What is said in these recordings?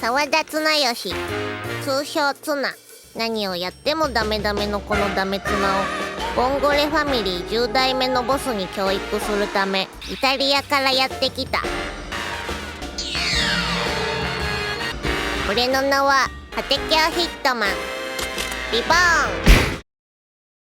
沢田綱吉、通称ツナ。何をやってもダメダメのこのダメツナをボンゴレファミリー10代目のボスに教育するためイタリアからやってきた。俺の名はハテキャヒットマンリボーン。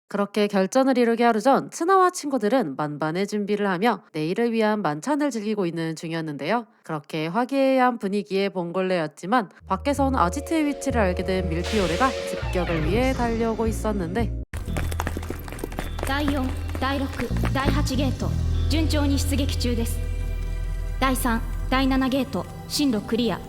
그렇게 결전을 이루게 하루 전 츠나와 친구들은 만반의 준비를 하며 내일을 위한 만찬을 즐기고 있는 중이었는데요. 그렇게 화기애애한 분위기의 봉골레였지만 밖에선 아지트의 위치를 알게 된 밀피오레가 습격을 위해 달려오고 있었는데 第4、第6、第8ゲート順調に出撃中です。第3、第7ゲート進路クリア。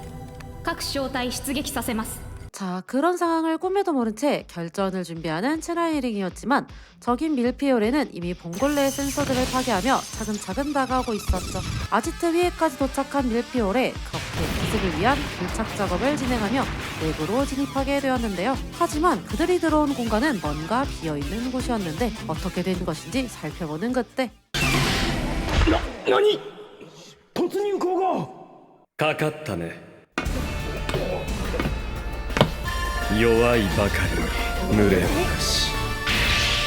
各小隊出撃させます。 자, 그런 상황을 꿈에도 모른 채 결전을 준비하는 츠나이링이었지만 적인 밀피오레는 이미 봉골레의 센서들을 파괴하며 차근차근 다가오고 있었죠. 아지트 위에까지 도착한 밀피오레, 그렇게 기습을 위한 밀착 작업을 진행하며 내부로 진입하게 되었는데요. 하지만 그들이 들어온 공간은 뭔가 비어있는 곳이었는데 어떻게 된 것인지 살펴보는 그때何突入口がかかったね。弱いばかりに濡れをかし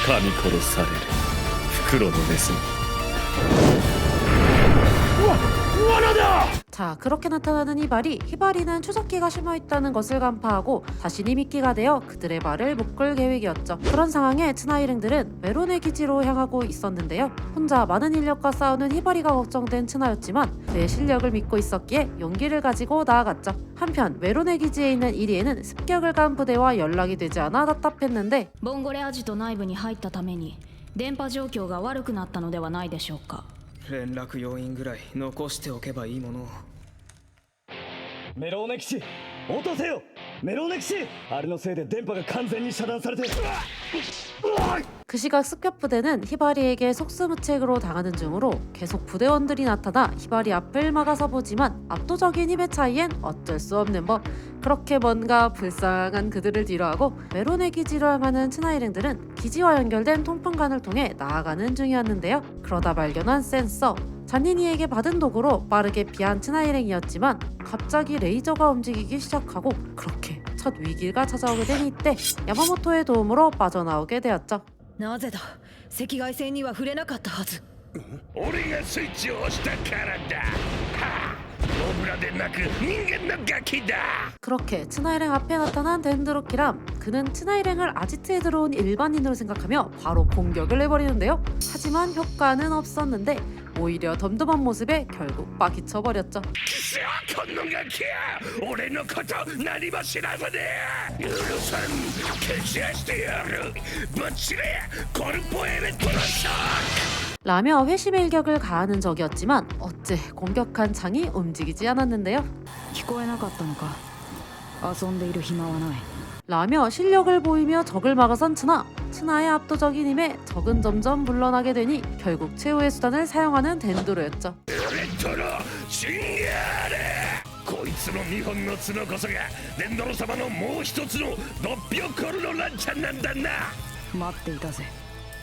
噛み殺される袋のネズミ。 罠だ。 자, 그렇게 나타나는 히바리는 추적기가 심어있다는 것을 간파하고 자신이 미끼가 되어 그들의 말을 묶을 계획이었죠. 그런 상황에 츠나이랭들은 메론의 기지로 향하고 있었는데요. 혼자 많은 인력과 싸우는 히바리가 걱정된 츠나였지만 그의 실력을 믿고 있었기에 용기를 가지고 나아갔죠. 한편 메론의 기지에 있는 이리에는 습격을 간 부대와 연락이 되지 않아 답답했는데 ボンゴレアジト内部に入ったために電波状況が悪くなったのではないでしょうか。連絡要員ぐらい残しておけばいいものを。メローネ基地落とせよ。メローネ基地あれのせいで電波が完全に遮断されて。 그 시각 습격 부대는 히바리에게 속수무책으로 당하는 중으로 계속 부대원들이 나타나 히바리 앞을 막아서 보지만 압도적인 힘의 차이엔 어쩔 수 없는 법. 그렇게 뭔가 불쌍한 그들을 뒤로하고 메론의 기지로 향하는 츠나이랭들은 기지와 연결된 통풍관을 통해 나아가는 중이었는데요. 그러다 발견한 센서. 잔니니에게 받은 도구로 빠르게 피한 츠나이랭이었지만 갑자기 레이저가 움직이기 시작하고 그렇게 첫 위기가 찾아오게 된 이때 야마모토의 도움으로 빠져나오게 되었죠. なぜだ赤外線には触れなかったはず。俺がスイッチを押したからだ。はあ、モブラでなく人間のガキだ。 그렇게 츠나이랭 앞에 나타난 덴드로키람. 그는 츠나이랭을 아지트에 들어온 일반인으로 생각하며 바로 공격을 해버리는데요. 하지만 효과는 없었는데 오히려 덤덤한 모습에 결국 빠기쳐버렸죠. このガキや俺のこと何も知らずに許さん消し出してやる。ぶっちれコルポエレトロショック。 라며 회심의 일격을 가하는 적이었지만 어째 공격한 창이 움직이지 않았는데요. 聞こえなかったのか。遊んでいる暇はない。 라며 실력을 보이며 적을 막아선 츠나의 압도적인 힘에 적은 점점 물러나게 되니 결국 최후의 수단을 사용하는 덴드로였죠. レトロチンガーレ。こいつの2本の角こそがデンドロ様のもう一つのドッピオコルのランチャンなんだな。待っていたぜ。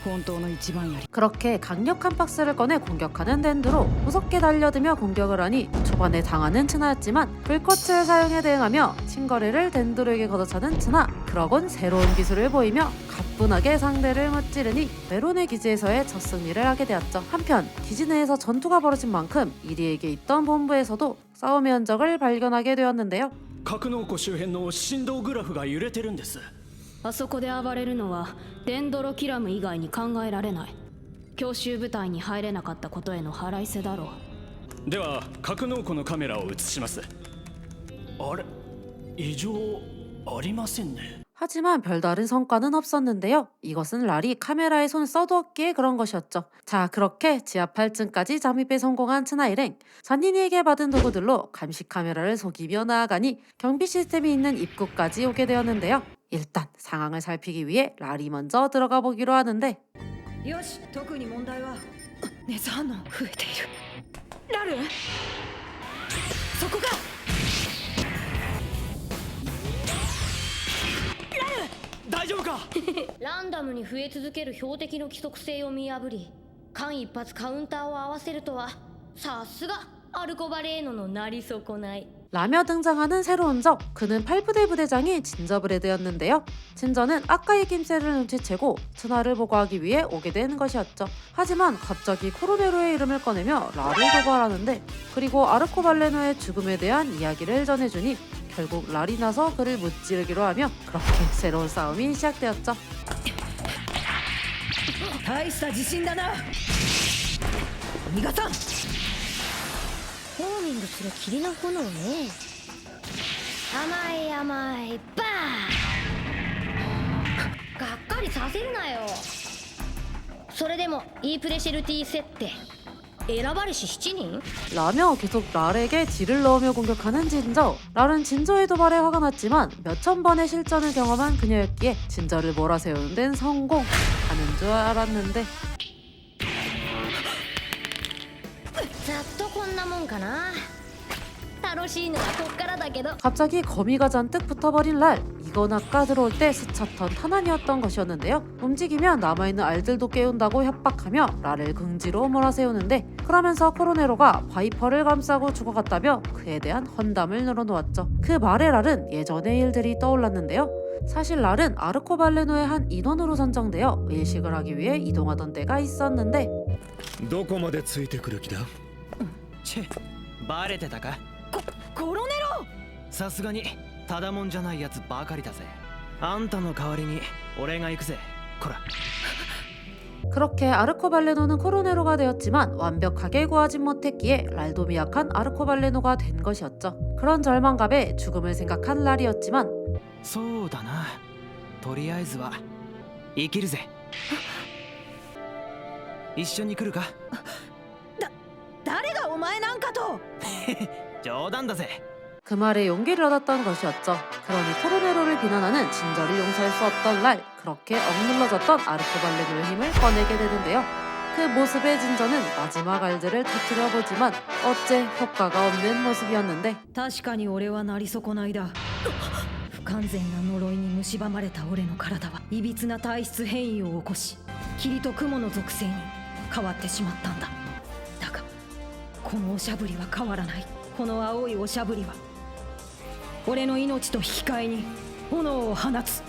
本当の一番やり。 그렇게 강력한 박스를 꺼내 공격하는 덴드로. 무섭게 달려들며 공격을 하니 초반에 당하는 츠나였지만 불꽃을 사용해 대응하며 친거리를 덴드로에게 걷어차는 츠나. 그러곤 새로운 기술을 보이며 가뿐하게 상대를 무찌르니 메론의 기지에서의 첫 승리를 하게 되었죠. 한편 기지 내에서 전투가 벌어진 만큼 이리에게 있던 본부에서도 싸움의 흔적을 발견하게 되었는데요. 格納庫周辺の振動グラフが揺れてるんです。あそこで暴れるのはデンドロキラム以外に考えられない。強襲部隊に入れなかったことへの腹いせだろう。では格納庫のカメラを映します。あれ異常ありませんね。 하지만 별다른 성과는 없었는데요. 이것은 랄이 카메라에 손을 써두었기에 그런 것이었죠. 자, 그렇게 지하 8층까지 잠입에 성공한 츠나이랭. 잔니니에게 받은 도구들로 감시 카메라를 속이며 나아가니 경비 시스템이 있는 입구까지 오게 되었는데요. 일단 상황을 살피기 위해 랄이 먼저 들어가 보기로 하는데 よし、特に問題は熱反応増えている。ラルそこか。大丈夫か。ランダムに増え続ける標的の規則性を見破り間一髪カウンターを合わせるとはさすがアルコバレーノのなり損ない。 라며 등장하는 새로운 적, 그는 8부대 부대장이 진저브레드였는데요. 진저는 아까의 낌새를 눈치채고 츠나를 보고하기 위해 오게 된 것이었죠. 하지만 갑자기 코로네로의 이름을 꺼내며 라를 도발하는데, 그리고 아르코발레노의 죽음에 대한 이야기를 전해주니 결국 랄이 나서 그를 무찌르기로 하며 그렇게 새로운 싸움이 시작되었죠. 大した自信だな逃がさんホーミングする霧の炎ね。甘い甘いバーがっかりさせるなよ。それでもイープレシェルティ設定選ばれし7人? 라며 계속 랄에게 딜을 넣으며 공격하는 진저. 랄은 진저의 도발에 화가 났지만 몇천 번의 실전을 경험한 그녀였기에 진저를 몰아세우는 데는 성공하는 줄 알았는데 ざっとこんなもんかな。楽しいのはこっからだけど。 갑자기 거미가 잔뜩 붙어버린 랄. 이건 아까 들어올 때 스쳤던 탄환이었던 것이었는데요. 움직이면 남아있는 알들도 깨운다고 협박하며 랄을 긍지로 몰아세우는데, 그러면서 코로네로가 바이퍼를 감싸고 죽어갔다며 그에 대한 헌담을 늘어놓았죠. 그 말에 랄은 예전의 일들이 떠올랐는데요. 사실 랄은 아르코발레노의 한 인원으로 선정되어 일식을 하기 위해 이동하던 때가 있었는데 どこまでついてくる気だ。チェバレてたか。コロネロさすがにただもんじゃないやつばかりだぜ。あんたの代わりに俺が行くぜ。こら。 그렇게 아르코발레노는 코로네로가 되었지만 완벽하게 구하진 못했기에 랄도 미약한 아르코발레노가 된 것이었죠. 그런 절망감에 죽음을 생각한 랄이었지만 そうだな。とりあえずは生きるぜ。一緒に来るか。誰がお前なんかと冗談だぜ。 그 말에 용기를 얻었던 것이었죠. 그러니 코로네로를 비난하는 진저를 용서할 수 없던 랄, 그렇게 억눌러졌던 아르코발레노의 힘을 꺼내게 되는데요. 그 모습의 진저는 마지막 알들을 터뜨려 보지만 어째 효과가 없는 모습이었는데 確かに俺はなり損ないだ不完全な呪いに蝕まれた俺の体はいびつな体質変異を起こし霧と雲の属性に変わってしまったんだ。だがこのおしゃぶりは変わらない。この青いおしゃぶりは俺の命と引き換えに炎を放つ。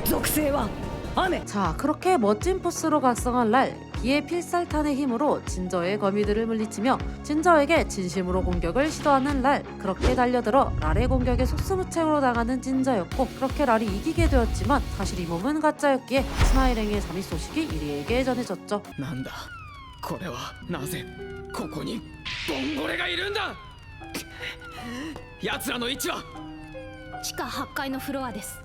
属性は雨。 자, 그렇게 멋진 포스로 각성한 랄, 비의 필살탄의 힘으로 진저의 거미들을 물리치며 진저에게 진심으로 공격을 시도하는 랄. 그렇게 달려들어 랄의 공격에 속수무책으로 당하는 진저였고, 그렇게 랄이 이기게 되었지만 사실 이 몸은 가짜였기에 스나일행의 잠입 소식이 이리에게 전해졌죠. なんだこれは。なぜここにボンゴレがいるんだ。奴らの位置は地下8階のフロアです。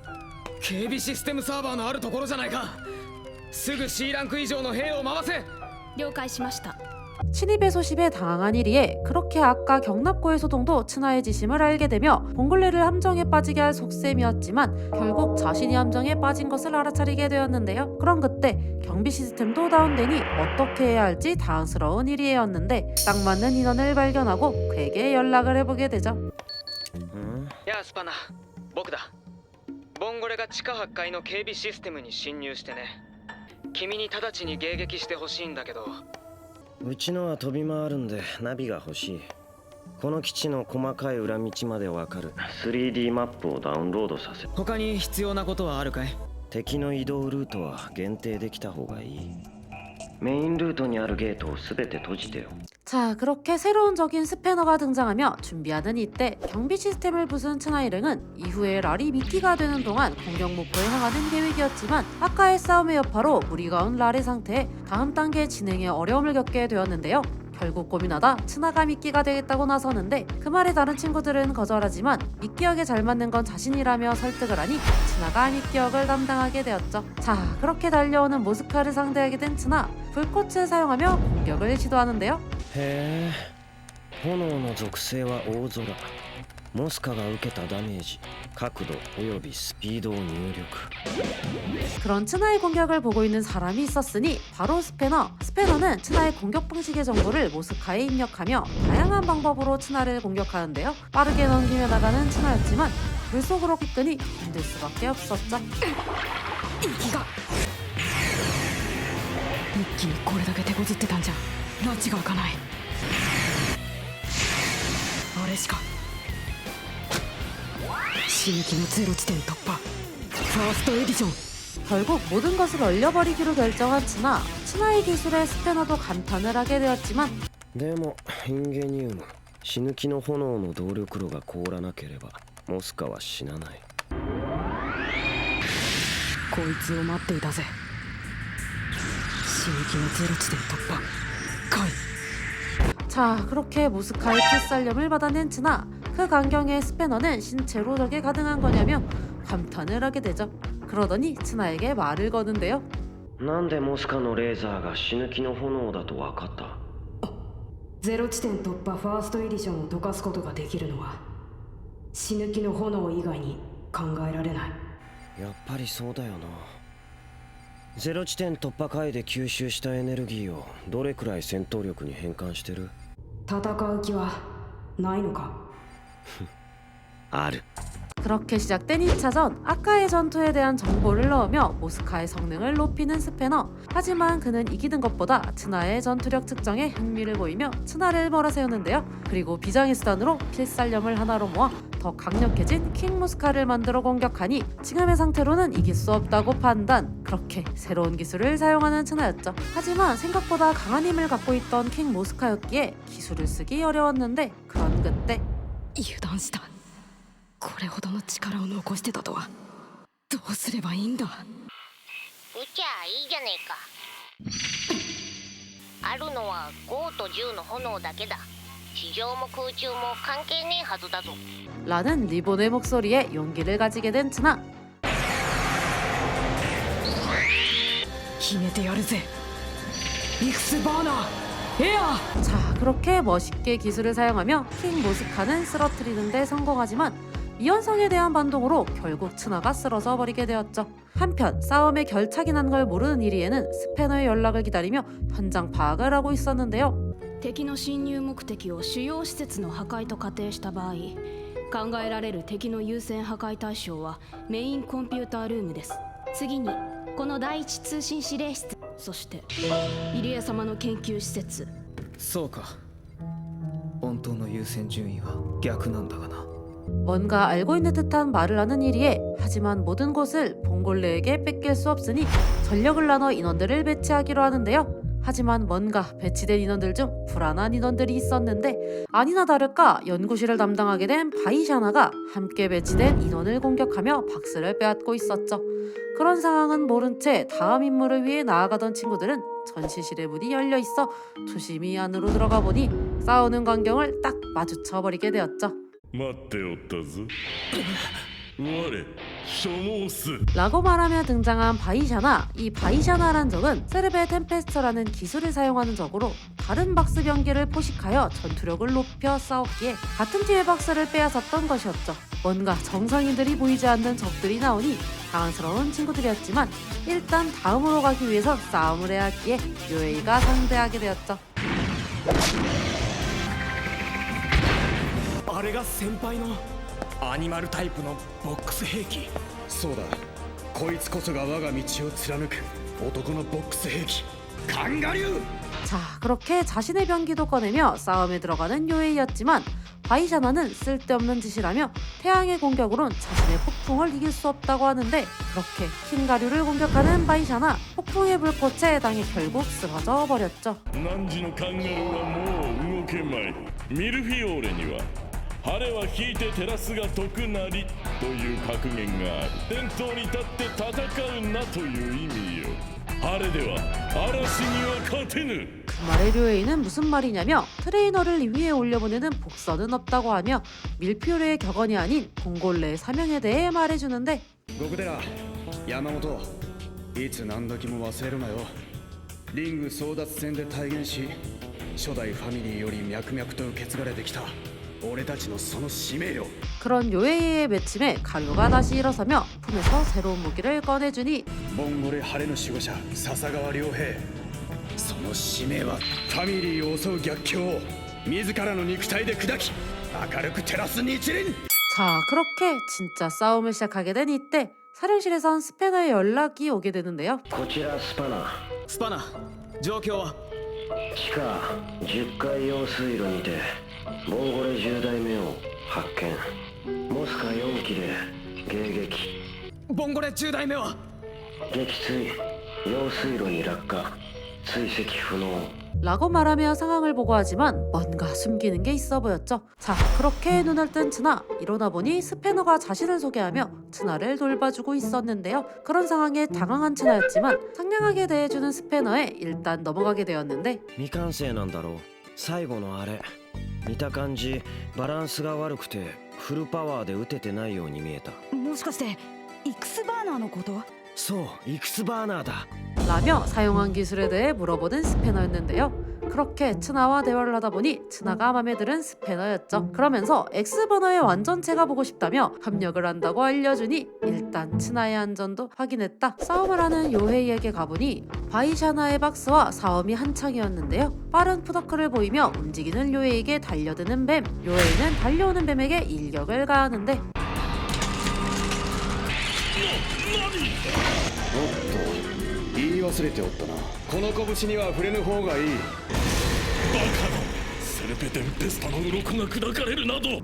警備システムサーバーのあるところじゃないか。すぐ C ランク以上の兵を回せ。了解しました。 신입의 소집에 당황한 이리에 그렇게 아까 경납고의 소동도 츠나의 지심을 알게 되며 봉골레를 함정에 빠지게 할 속셈이었지만 결국 자신이 함정에 빠진 것을 알아차리게 되었는데요. 그런 그때 경비 시스템도 다운되니 어떻게 해야 할지 당황스러운 일이었는데 딱 맞는 인원을 발견하고 그에게 연락을 해보게 되죠. やあスパナ、僕だ。ボンゴレが地下8階の警備システムに侵入してね。君に直ちに迎撃してほしいんだけど。うちのは飛び回るんでナビが欲しい。この基地の細かい裏道までわかる 3D マップをダウンロードさせ。他に必要なことはあるかい。敵の移動ルートは限定できた方がいい。メインルートにあるゲートを全て閉じてよ。 자, 그렇게 새로운 적인 스패너가 등장하며 준비하는 이때 경비 시스템을 부순 츠나 일행은 이후에 랄이 미끼가 되는 동안 공격 목표에 향하는 계획이었지만 아까의 싸움의 여파로 무리가 온 랄의 상태에 다음 단계 진행에 어려움을 겪게 되었는데요. 결국 고민하다 츠나가 미끼가 되겠다고 나서는데 그 말에 다른 친구들은 거절하지만 미끼역에 잘 맞는 건 자신이라며 설득을 하니 츠나가 미끼역을 담당하게 되었죠. 자, 그렇게 달려오는 모스카를 상대하게 된 츠나, 불꽃을 사용하며 공격을 시도하는데요. へえ、炎の属性は大空。モスカが受けたダメージ、角度およびスピードを入力。 그런 츠나의 공격을 보고 있는 사람이 있었으니 바로 스패너. 스패너는 츠나의 공격 방식의 정보를 모스카에 입력하며 다양한 방법으로 츠나를 공격하는데요. 빠르게 넘기며 나가는 츠나였지만 물속으로 quick니 힘들 수밖에 없었죠. 息が一気にこれだけ手こずってたんじゃ拉致が開かない。れしか。死ぬ気のゼロ地点突破ファーストエディション。 결국 모든 것을 얼려버리기로 결정한 츠나. 츠나의 기술에 스패너도 감탄을 하게 되었지만 でもインゲニウム死ぬ気の炎の動力炉が凍らなければモスカは死なない。こいつを待っていたぜ。死ぬ気のゼロ地点突破来い。 자, 그렇게 모스카의 필살염을 받아낸 츠나. 그 강경의 스패너는 신체로 저게 가능한 거냐며 감탄을 하게 되죠. 그러더니 츠나에게 말을 거는데요. なんでモスカのレーザーが死ぬ気の炎だと分かった？ゼロ地点突破ファーストエディションを溶かすことができるのは死ぬ気の炎以外に考えられない。やっぱりそうだよな。ゼロ地点突破回で吸収したエネルギーをどれくらい戦闘力に変換してる？戦う気はないのか？ある。 그렇게 시작된 2차전. 아까의 전투에 대한 정보를 넣으며 모스카의 성능을 높이는 스패너. 하지만 그는 이기는 것보다 츠나의 전투력 측정에 흥미를 보이며 츠나를 몰아세우는데요. 그리고 비장의 수단으로 필살염을 하나로 모아 더 강력해진 킹 모스카를 만들어 공격하니 지금의 상태로는 이길 수 없다고 판단. 그렇게 새로운 기술을 사용하는 츠나였죠. 하지만 생각보다 강한 힘을 갖고 있던 킹 모스카였기에 기술을 쓰기 어려웠는데 그런 그때 油断した。これほどの力を残してたとは。どうすればいいんだ。うちゃいいじゃねえか。あるのは5と10の炎だけだ。地上も空中も関係ねえはずだぞ。 라는 리본의 목소리에 용기를 가지게 된 츠나. 決めてやるぜ。イクスバーナーエア。 자, 그렇게 멋있게 기술을 사용하며 킹 모스카는 쓰러뜨리는 데 성공하지만 이현성에 대한 반동으로 결국 츠나가 쓰러져 버리게 되었죠. 한편 싸움에 결착이 난 걸 모르는 이리에는 스패너의 연락을 기다리며 현장 파악을 하고 있었는데요. 敵の侵入目的を主要施設の破壊と仮定した場合、考えられる敵の優先破壊対象はメインコンピュータールームです。次にこの第一通信指令室、そして入江様の研究施設。そうか。本当の優先順位は逆なんだがな。 뭔가 알고 있는 듯한 말을 하는 이리에. 하지만 모든 곳을 봉골레에게 뺏길 수 없으니 전력을 나눠 인원들을 배치하기로 하는데요. 하지만 뭔가 배치된 인원들 중 불안한 인원들이 있었는데 아니나 다를까 연구실을 담당하게 된 바이샤나가 함께 배치된 인원을 공격하며 박스를 빼앗고 있었죠. 그런 상황은 모른 채 다음 임무를 위해 나아가던 친구들은 전시실의 문이 열려 있어 조심히 안으로 들어가 보니 싸우는 광경을 딱 마주쳐 버리게 되었죠. 待っておったぞ。我ショモス。 라고 말하며 등장한 바이샤나. 이 바이샤나란 적은 세르베 템페스트라는 기술을 사용하는 적으로 다른 박스 병기를 포식하여 전투력을 높여 싸웠기에 같은 팀의 박스를 빼앗았던 것이었죠. 뭔가 정상인들이 보이지 않는 적들이 나오니 당황스러운 친구들이었지만 일단 다음으로 가기 위해서 싸움을 해야 했기에 요에이가 상대하게 되었죠. あれが先輩のアニマルタイプのボックス兵器。そうだ。こいつこそが我が道を貫く男のボックス兵器。カンガリュー。 자, 그렇게 자신의 병기도 꺼내며 싸움에 들어가는 요에이였지만 바이샤나는 쓸데없는 짓이라며 태양의 공격으로는 자신의 폭풍을 이길 수 없다고 하는데 그렇게 킹가류를 공격하는 바이샤나. 폭풍의 불꽃에 당해 결국 쓰러져 버렸죠. 汝のカンガルーはもう動けまい。ミルフィオーレには晴れは引いて照らすが徳なりという格言がある。伝統に立って戦うなという意味よ。晴れでは嵐には勝てぬ。 그 말의 류에이는 무슨 말이냐며 트레이너를 위에 올려보내는 복선은 없다고 하며 밀피오레의 격언이 아닌 봉골레의 사명에 대해 말해주는데 極寺山本いつ何時も忘れるなよ。リング争奪戦で体現し初代ファミリーより脈々と受け継がれてきた俺たちのその使命よ。 그런 요에이의 맺힘에 가류가 다시 일어서며 품에서 새로운 무기를 꺼내주니 ボンゴレ晴れの守護者笹川良平。その使命はファミリーを襲う逆境を自らの肉体で砕き明るく照らす日輪。 자, 그렇게 진짜 싸움을 시작하게 된 이때 사령실에선 스패너의 연락이 오게 되는데요. こちらスパナ。スパナ、状況は？地下10階用水路にてボンゴレ10代目を発見。モスカ4機で迎撃。ボンゴレ10代目は撃墜。用水路に落下。追跡不能。 라고 말하며 상황을 보고하지만 뭔가 숨기는 게 있어 보였죠. 자, 그렇게 눈을 뜬 츠나. 일어나 보니 스패너가 자신을 소개하며 츠나를 돌봐주고 있었는데요. 그런 상황에 당황한 츠나였지만 상냥하게 대해주는 스패너에 일단 넘어가게 되었는데 未完成なんだろう。最後のあれ見た感じバランスが悪くてフルパワーで打ててないように見えた。もしかしてイクスバーナーのこと？そうイクスバーナーだ。 라며 사용한 기술에 대해 물어보는 스패너였는데요. 그렇게 츠나와 대화를 하다 보니 츠나가 맘에 드는 스패너였죠. 그러면서 엑스버너의 완전체가 보고 싶다며 협력을 한다고 알려주니 일단 츠나의 안전도 확인했다. 싸움을 하는 요헤이에게 가보니 바이샤나의 박스와 싸움이 한창이었는데요. 빠른 푸더크를 보이며 움직이는 요헤이에게 달려드는 뱀. 요헤이는 달려오는 뱀에게 일격을 가하는데 言い忘れておったな。この拳には触れぬ方がいい。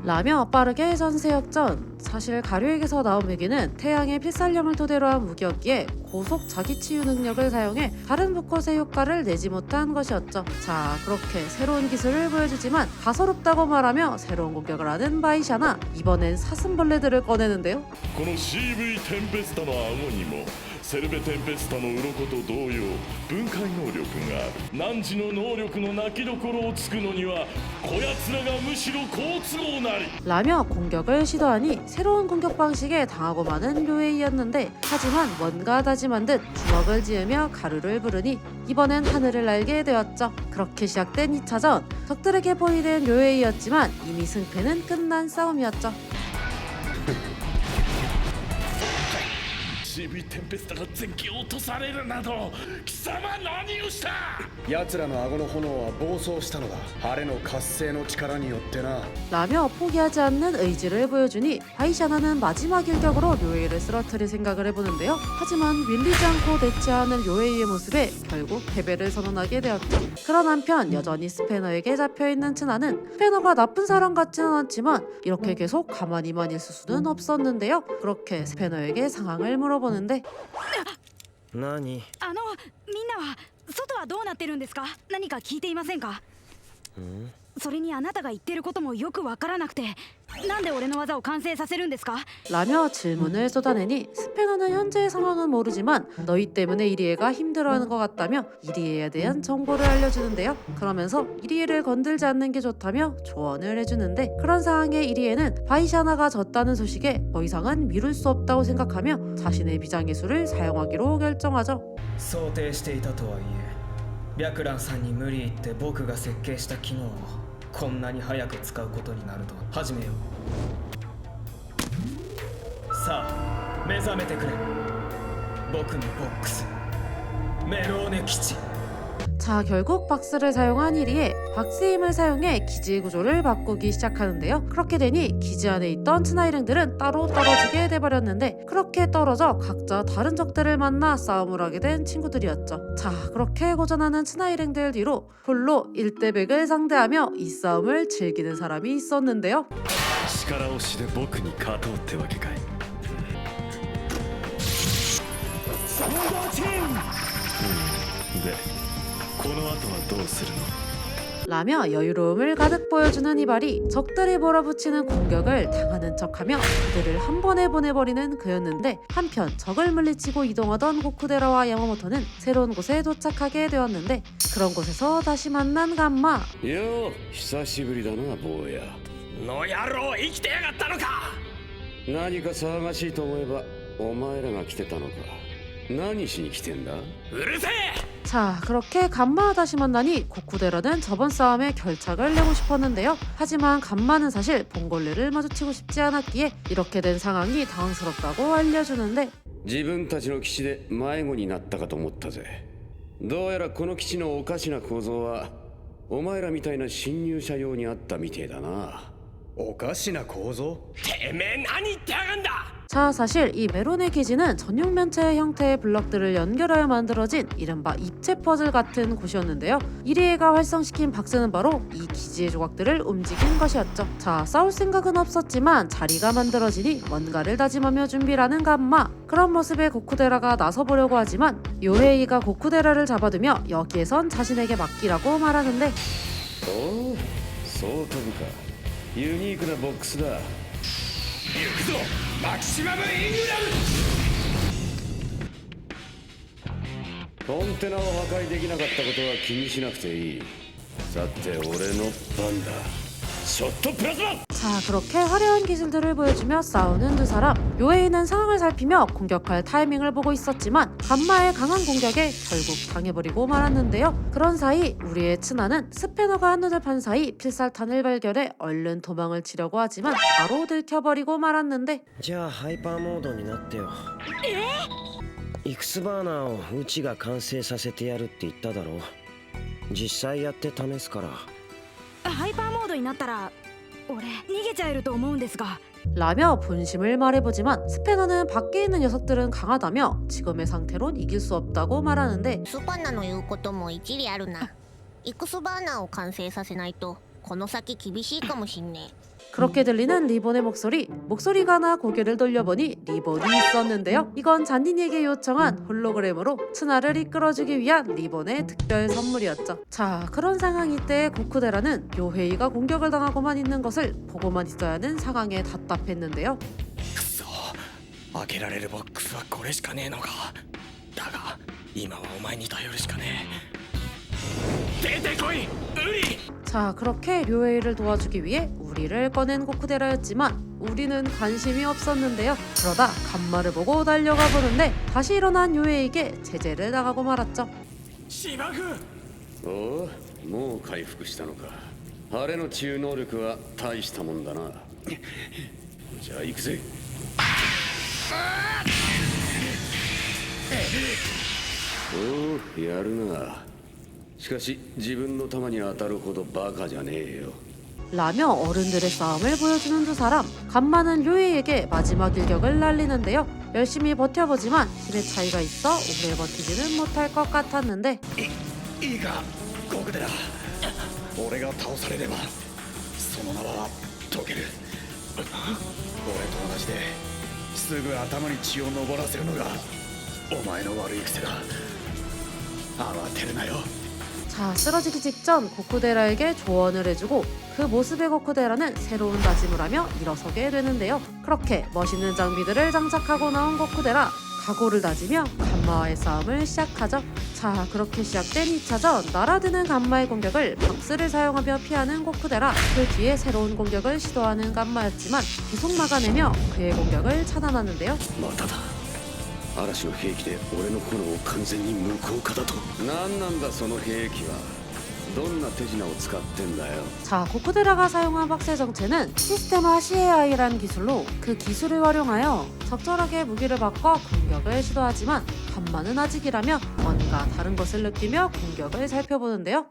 라며 빠르게 전세역전. 사실 가료액에서 나온 무기는 태양의 필살력을 토대로 한 무기였기에 고속 자기치유 능력을 사용해 다른 불꽃의 효과를 내지 못한 것이었죠. 자, 그렇게 새로운 기술을 보여주지만 가소롭다고 말하며 새로운 공격을 하는 바이샤나. 이번엔 사슴벌레들을 꺼내는데요. この CV テンペスタの顎にもセルベテンペスタの鱗と同様分解能力がある。汝の能力の泣きどころをつくのにはこやつらがむしろ好都合なり。 라며 공격을 시도하니 새로운 공격 방식에 당하고 마는 료에이였는데 하지만 뭔가 다짐한 듯 주먹을 지으며 가루를 부르니 이번엔 하늘을 날게 되었죠. 그렇게 시작된 2차전. 적들에게 포위된 료에이였지만 이미 승패는 끝난 싸움이었죠. CV テンペスタが全機落とされるなど貴様何をした。奴らの顎の炎は暴走したのだ。晴れの活性の力によってな。 라며 포기하지 않는 의지를 보여주니 바이샤나는 마지막 일격으로 료에이를 쓰러뜨릴 생각을 해보는데요. 하지만 밀리지 않고 대치하는 료에이의 모습에 결국 패배를 선언하게 되었죠. 그런 한편 여전히 스패너에게 잡혀있는 츠나는 스패너가 나쁜 사람 같지는 않지만 이렇게 계속 가만히만 있을 수는 없었는데요. 그렇게 스패너에게 상황을 물어보는데 何？みんなは外はどうなってるんですか？何か聞いていませんか？それにあなたが言ってることもよくわからなくて、なんで俺の技を完成させるんですか？ 라며 질문을 쏟아내니 스패너는 현재의 상황은 모르지만 너희 때문에 이리에가 힘들어하는 것 같다며 이리에에 대한 정보를 알려주는데요. 그러면서 이리에를 건들지 않는 게 좋다며 조언을 해주는데 그런 상황에 이리에는 바이샤나가 졌다는 소식에 더 이상은 미룰 수 없다고 생각하며 자신의 비장기술을 사용하기로 결정하죠. 想定していたとはいえ白蘭さんに無理言って僕が設計した機能をこんなに早く使うことになると始めよう。さあ目覚めてくれ。僕のボックスメローネ基地。 자, 결국 박스를 사용한 이리에 박스의 힘을 사용해 기지 구조를 바꾸기 시작하는데요. 그렇게 되니 기지 안에 있던 츠나 일행들은 따로 떨어지게 돼버렸는데 그렇게 떨어져 각자 다른 적들을 만나 싸움을 하게 된 친구들이었죠. 자, 그렇게 고전하는 츠나 일행들 뒤로 홀로 1대100을 상대하며 이 싸움을 즐기는 사람이 있었는데요. 力押しで僕に勝とうってわけかい。サンダーチン。でこの後はどうするの？ 라며 여유로움을 가득 보여주는 이발이 적들이 몰아붙이는 공격을 당하는 척하며 그들을 한 번에 보내버리는 그였는데 한편 적을 물리치고 이동하던 고쿠데라와 야마모토는 새로운 곳에 도착하게 되었는데 그런 곳에서 다시 만난 감마. よう久しぶりだな坊や。の野郎生きてやがったのか。何か騒がしいと思えばお前らが来てたのか。何しに来てんだ。うるせえ。 자, 그렇게 감마와 다시 만나니 고쿠데라는 저번 싸움에 결착을 내고 싶었는데요. 하지만 감마는 사실 봉골레를 마주치고 싶지 않았기에 이렇게 된 상황이 당황스럽다고 알려주는데 自分たちの基地で迷子になったかと思ったぜ。どうやらこの基地のおかしな構造はお前らみたいな侵入者用にあったみてえだな。おかしな構造。てめえ何言ってやがんだ。 자, 사실 이 메론의 기지는 전육면체 형태의 블럭들을 연결하여 만들어진 이른바 입체 퍼즐 같은 곳이었는데요. 이리에가 활성시킨 박스는 바로 이 기지의 조각들을 움직인 것이었죠. 자, 싸울 생각은 없었지만 자리가 만들어지니 뭔가를 다짐하며 준비라는 감마. 그런 모습에 고쿠데라가 나서보려고 하지만 요헤이가 고쿠데라를 잡아두며 여기에선 자신에게 맡기라고 말하는데 おお、そう飛ぶか。ユニークなボックスだ。行くぞマキシマムイングラム。コンテナを破壊できなかったことは気にしなくていい。さて俺の番だ。ショットプラズマ。 자, 그렇게 화려한 기술들을 보여주며 싸우는 두 사람. 요에이는 상황을 살피며 공격할 타이밍을 보고 있었지만 감마의 강한 공격에 결국 당해버리고 말았는데요. 그런 사이 우리의 츠나는 스패너가 한눈을 판 사이 필살탄을 발견해 얼른 도망을 치려고 하지만 바로 들켜버리고 말았는데 じゃあハイパーモードになってよ。イクスバーナーをうちが完成させてやるって言っただろう。実際やって試すから。ハイパーモードになったら俺逃げちゃえると思うんですが 라며 본심을 말해보지만 스패너는 밖에 있는 녀석들은 강하다며 지금의 상태론 이길 수 없다고 말하는데 スパナの言うことも一理あるな。イクスバーナーを完成させないとこの先厳しいかもしんねえ。 그렇게 들리는 리본의 목소리가 나 고개를 돌려보니 리본이 있었는데요. 이건 잔니니에게 요청한 홀로그램으로 츠나를 이끌어주기 위한 리본의 특별 선물이었죠. 자, 그런 상황 이때 고쿠데라는 요헤이가 공격을 당하고만 있는 것을 보고만 있어야 하는 상황에 답답했는데요. くそ開けられるボックスはこれしかねえのか。だが今はお前に頼るしかねえ。出てこいウリ。 자, 그렇게 료헤이를 도와주기 위해 우리를 꺼낸 고쿠데라였지만 우리는 관심이 없었는데요. 그러다 간마를 보고 달려가 보는데 다시 일어난 요헤이에게 제재를 당하고 말았죠. 芝生。おお、もう回復したのか。晴れの治癒能力は大したもんだな。じゃあ行くぜ。おお、やるな。しかし自分の弾に当たるほどバカじゃねえよ。 라며 어른들의 싸움을 보여주는 두 사람. 간마는 료헤이에게 마지막 일격을 날리는데요. 열심히 버텨보지만 힘의 차이가 있어 오래 버티지는 못할 것 같았는데 いいかゴクデラ。俺が倒されればその名は解ける。俺と同じですぐ頭に血を上らせるのがお前の悪い癖だ。慌てるなよ。 자, 쓰러지기 직전 고쿠데라에게 조언을 해주고 그 모습의 고쿠데라는 새로운 다짐을 하며 일어서게 되는데요. 그렇게 멋있는 장비들을 장착하고 나온 고쿠데라, 각오를 다지며 간마와의 싸움을 시작하죠. 자, 그렇게 시작된 2차전. 날아드는 간마의 공격을 박스를 사용하며 피하는 고쿠데라. 그 뒤에 새로운 공격을 시도하는 간마였지만 계속 막아내며 그의 공격을 차단하는데요. まただ。嵐の兵器で俺の炎を完全に無効化だと。何なんだその兵器は。どんな手品を使ってんだよ。 자, 고쿠데라가 사용한 박스의 정체는 시스테마 CAI라는 기술로 그 기술을 활용하여 적절하게 무기를 바꿔 공격을 시도하지만 간마는 아직이라며 뭔가 다른 것을 느끼며 공격을 살펴보는데요.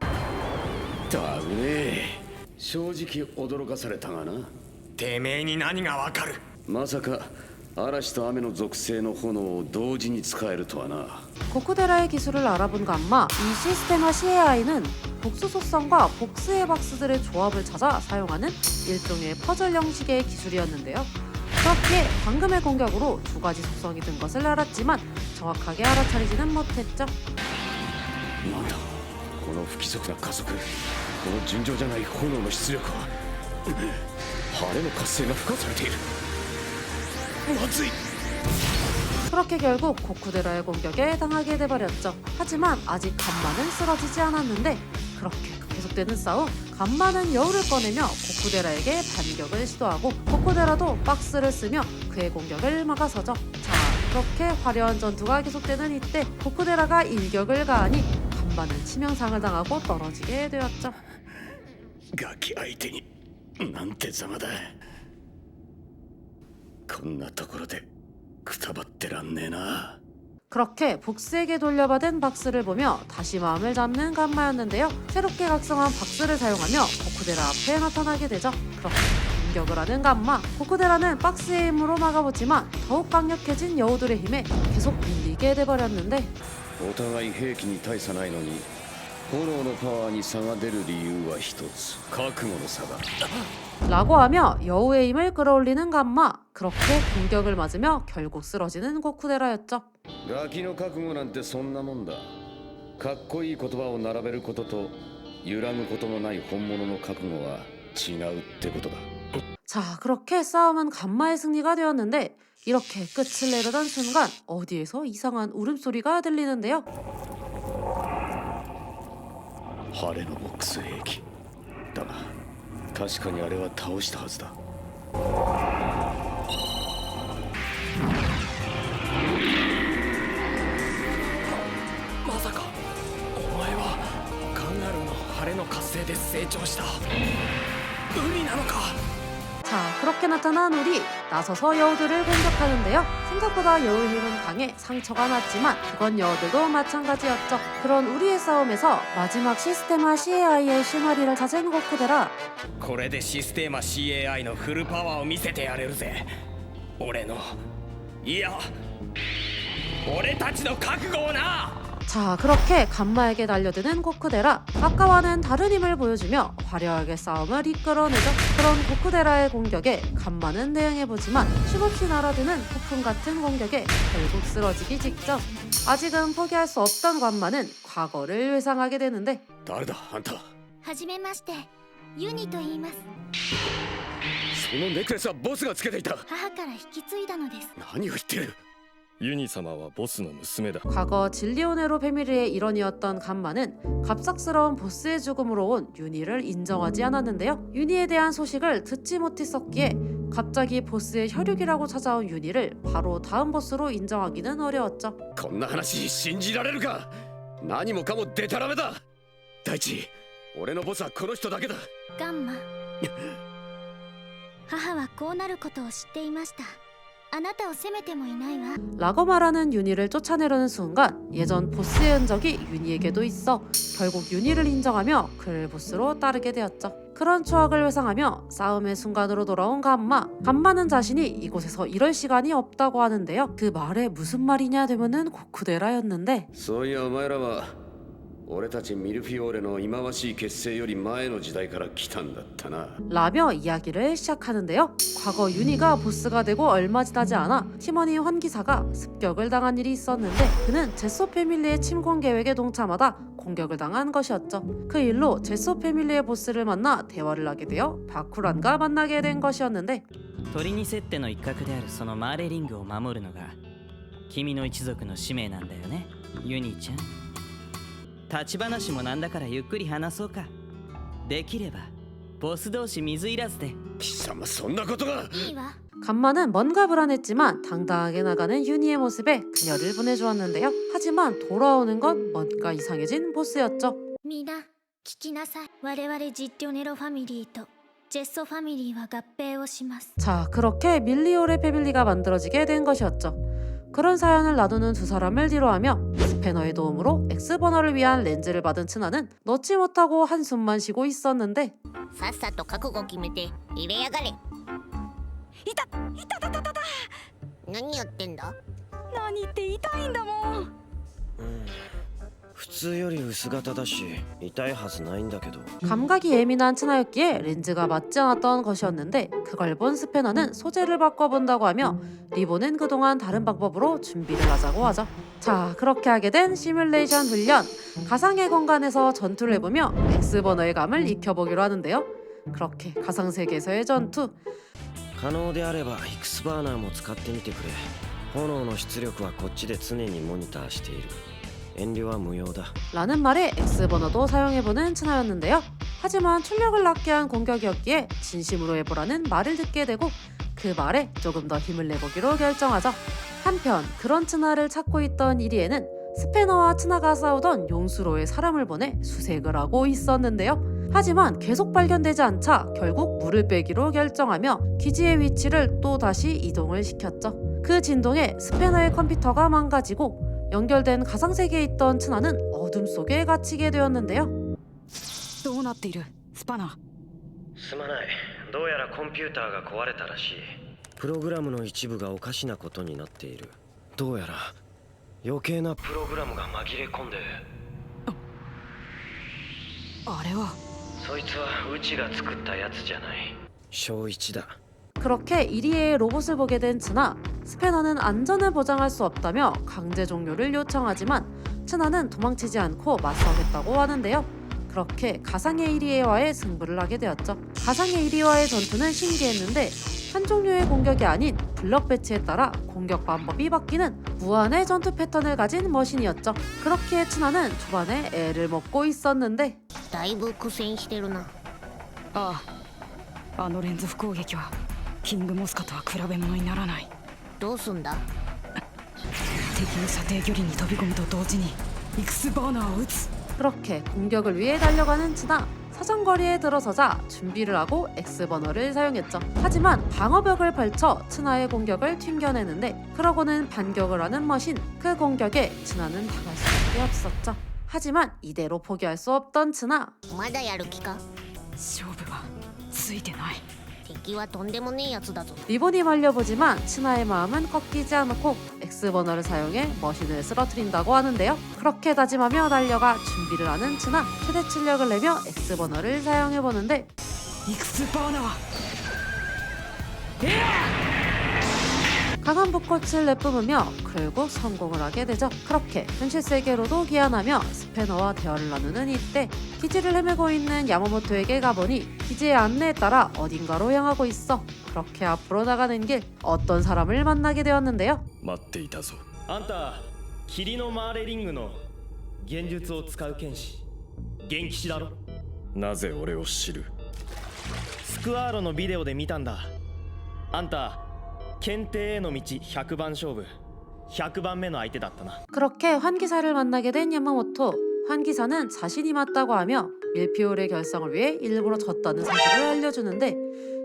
だね。正直驚かされたがな。てめえに何がわかる。まさか嵐と雨の属性の炎を同時に使えるとはな。 고쿠데라의 기술을 알아본 간마. 이 시스테마 CAI는 복수 속성과 복수의 박스들의 조합을 찾아 사용하는 일종의 퍼즐 형식의 기술이었는데요. 그렇기에 방금의 공격으로 두 가지 속성이 든 것을 알았지만 정확하게 알아차리지는 못했죠. なんだこの不規則な加速、この尋常じゃない炎の出力は晴れの活性が付加されている。まずい。 그렇게 결국 고쿠데라의 공격에 당하게 돼버렸죠. 하지만 아직 간마는 쓰러지지 않았는데 그렇게 계속되는 싸움. 간마는 여울을 꺼내며 고쿠데라에게 반격을 시도하고 고쿠데라도 박스를 쓰며 그의 공격을 막아서죠. 자, 그렇게 화려한 전투가 계속되는 이때 고쿠데라가 일격을 가하니 간마는 치명상을 당하고 떨어지게 되었죠. ガキ相手になんてざまだ。こんなところでくたばってらんねえな。 그렇게 복스에게 돌려받은 박스를 보며 다시 마음을 잡는 간마였는데요. 새롭게 각성한 박스를 사용하며 고쿠데라 앞에 나타나게 되죠. 그렇게 공격을 하는 감마. 고쿠데라는 박스의 힘으로 막아보지만 더욱 강력해진 여우들의 힘에 계속 밀리게 돼버렸는데 お互い兵器に大差ないのに炎のパワーに差が出る理由は一つ、覚悟の差だ。 라고 하며 여우의 힘을 끌어올리는 감마. 그렇게 공격을 맞으며 결국 쓰러지는 고쿠데라였죠. ガキの覚悟なんてそんなもんだ。かっこいい言葉を並べることと揺らぐことのない本物の覚悟は違うってことだ。 자, 그렇게 싸움은 감마의 승리가 되었는데 이렇게 끝을 내려던 순간 어디에서 이상한 울음소리가 들리는데요. 晴れのボックス兵器だが、確かにあれは倒したはずだ。まさかお前はカンガルーの晴れの活性で成長したウリなのか。 자, 그렇게 나타난 우리 나서서 여우들을 공격하는데요. 생각보다 여우의 힘은 강해 상처가 났지만 그건 여우들도 마찬가지였죠. 그런 우리의 싸움에서 마지막 시스테마 CAI의 실마리를 찾은 고쿠데라. これでシステマ CAI のフルパワーを見せてやれるぜ。俺の、いや俺たちの覚悟をな。 자, 그렇게 감마에게 달려드는 고쿠데라. 아까와는 다른 힘을 보여주며 화려하게 싸움을 이끌어내죠. 그런 고쿠데라의 공격에 감마는 대응해보지만 쉼없이 날아드는 폭풍 같은 공격에 결국 쓰러지기 직전. 아직은 포기할 수 없던 감마는 과거를 회상하게 되는데 誰だあんた。はじめまして、ユニと言います。そのネックレスはボスがつけていた。母から引き継いだのです。何を言ってる。ユニ様はボスの娘だ。 과거 진리오네로 패밀리의 일원이었던 감마는 갑작스러운 보스의 죽음으로 온 유니를 인정하지 않았는데요. 유니에 대한 소식을 듣지 못했었기에 갑자기 보스의 혈육이라고 찾아온 유니를 바로 다음 보스로 인정하기는 어려웠죠. こんな話信じられるか。何もかもデタラメだ。大地、俺のボスはこの人だけだ。ガンマ母はこうなることを知っていました。あなたを責めてもいないわ。 라고 말하는 유니를 쫓아내려는 순간 예전 보스의 흔적이 유니에게도 있어 결국 유니를 인정하며 그를 보스로 따르게 되었죠. 그런 추억을 회상하며 싸움의 순간으로 돌아온 감마. 감마는 자신이 이곳에서 이럴 시간이 없다고 하는데요. 그 말에 무슨 말이냐 되면은 고쿠데라였는데 そういやお前らは俺たちミルフィオーレの忌まわしい結成より前の時代から来たんだったな。 라며 이야기를 시작하는데요. 과거 유니가 보스가 되고 얼마 지나지 않아 팀원이 환기사가 습격을 당한 일이 있었는데 그는 제소 패밀리의 침공 계획에 동참하다 공격을 당한 것이었죠. 그 일로 제소 패밀리의 보스를 만나 대화를 하게 되어 바쿠란과 만나게 된 것이었는데 トリニセッテの一角であるそのマーレリングを守るのが君の一族の使命なんだよね、ユニちゃん。立ち話もなんだからゆっくり話そうか。できればボス同士水入らずで。貴様そんなことが。いいわ。 감마는 뭔가 불안했지만 당당하게 나가는 유니의 모습에 그녀를 보내주었는데요. 하지만 돌아오는 건 뭔가 이상해진 보스였죠. みんな聞きなさい。我々ジッリオネロファミリーとジェッソファミリーは合併をします。 자, 그렇게 밀리오레 패밀리가 만들어지게 된 것이었죠. 그런 사연을 나누는 두 사람을 뒤로하며 스패너의 도움으로 엑스버너를 위한 렌즈를 받은 츠나는 넣지 못하고 한숨만 쉬고 있었는데 さっさと覚悟決めて入れやがれ。いた何やってんだ。何って痛いんだもん。普通より薄型だし痛いはずないんだけど。 감각이 예민한 츠나였기에 렌즈가 맞지 않았던 것이었는데 그걸 본 스패너는 소재를 바꿔본다고 하며 리보는 그동안 다른 방법으로 준비를 하자고 하죠. 자, 그렇게 하게 된 시뮬레이션 훈련. 가상의 공간에서 전투를 해보며 엑스버너의 감을 익혀보기로 하는데요. 그렇게 가상세계에서의 전투. 可能であればイクスバーナーも使ってみてくれ。炎の出力はこっちで常にモニターしている。遠慮は無用だ。 라는 말에 엑스버너도 사용해보는 츠나였는데요. 하지만 출력을 낮게 한 공격이었기에 진심으로 해보라는 말을 듣게 되고 그 말에 조금 더 힘을 내보기로 결정하죠. 한편 그런 츠나를 찾고 있던 이리에는 스패너와 츠나가 싸우던 용수로에 사람을 보내 수색을 하고 있었는데요. 하지만 계속 발견되지 않자 결국 물을 빼기로 결정하며 기지의 위치를 또 다시 이동을 시켰죠. 그 진동에 스패너의 컴퓨터가 망가지고 연결된 가상세계에 있던 츠나는 어둠 속에 갇히게 되었는데요. どうなっているスパナ。すまない。どうやらコンピューターが壊れたらしい。プログラムの一部がおかしなことになっている。どうやら余計なプログラムが紛れ込んで。あれはそいつはうちが作ったやつじゃない。小一だ。 그렇게 이리에의 로봇을 보게 된 츠나, 스패너는 안전을 보장할 수 없다며 강제 종료를 요청하지만 츠나는 도망치지 않고 맞서겠다고 하는데요. 그렇게 가상의 이리에와의 승부를 하게 되었죠. 가상의 이리와의 전투는 신기했는데 한 종류의 공격이 아닌 블럭 배치에 따라 공격 방법이 바뀌는 무한의 전투 패턴을 가진 머신이었죠. 그렇게 츠나는 초반에 애를 먹고 있었는데 だいぶ苦戦してるな。ああ、あの連続攻撃はキングモスカとは比べ物にならない。どうすんだ？敵の射程距離に飛び込むと同時にイクスバーナーを撃つ。 그렇게 공격을 위해 달려가는 츠나, 사정거리에 들어서자 준비를 하고 X버너를 사용했죠. 하지만 방어벽을 펼쳐 츠나의 공격을 튕겨내는데 그러고는 반격을 하는 머신, 그 공격에 츠나는 당할 수밖에 없었죠. 하지만 이대로 포기할 수 없던 츠나. まだやる気か？勝負はついてない。敵はとんでもねえやつだぞ。 리본이 말려보지만 츠나의 마음은 꺾이지 않고 X버너를 사용해 머신을 쓰러뜨린다고 하는데요. 그렇게 다짐하며 달려가 준비를 하는 츠나, 최대 출력을 내며 X버너를 사용해보는데 イクスバーナー 강한 불꽃을 내뿜으며 결국 성공을 하게 되죠. 그렇게 현실 세계로도 귀환하며 스패너와 대화를 나누는 이때 기지를 헤매고 있는 야마모토에게 가보니 기지의 안내에 따라 어딘가로 향하고 있어. 그렇게 앞으로 나가는 길 어떤 사람을 만나게 되었는데요. 待っていたぞ。あんた霧のマーレリングの幻術を使う剣士元気士だろ。なぜ俺を知る？スクワーロのビデオで見たんだ。あんた検定への道100番勝負100番目の相手だったな。 그렇게 환기사를 만나게 된 야마모토. 환기사는 자신이 맞다고 하며 밀피올의 결성을 위해 일부러 졌다는 사실을 알려주는데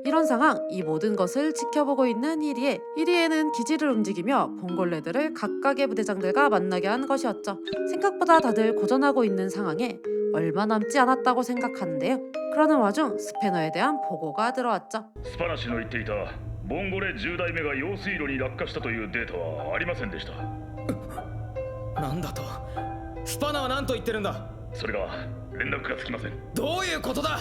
이런 상황, 이 모든 것을 지켜보고 있는 이리에는 기지를 움직이며 봉골레들을 각각의 부대장들과 만나게 한 것이었죠. 생각보다 다들 고전하고 있는 상황에 얼마 남지 않았다고 생각하는데요. 그러는 와중 스패너에 대한 보고가 들어왔죠. スパナ氏の言っていたボンゴレ10代目が用水路に落下したというデータはありませんでした。なんだと？スパナは何と言ってるんだ？それが連絡がつきません。どういうことだ？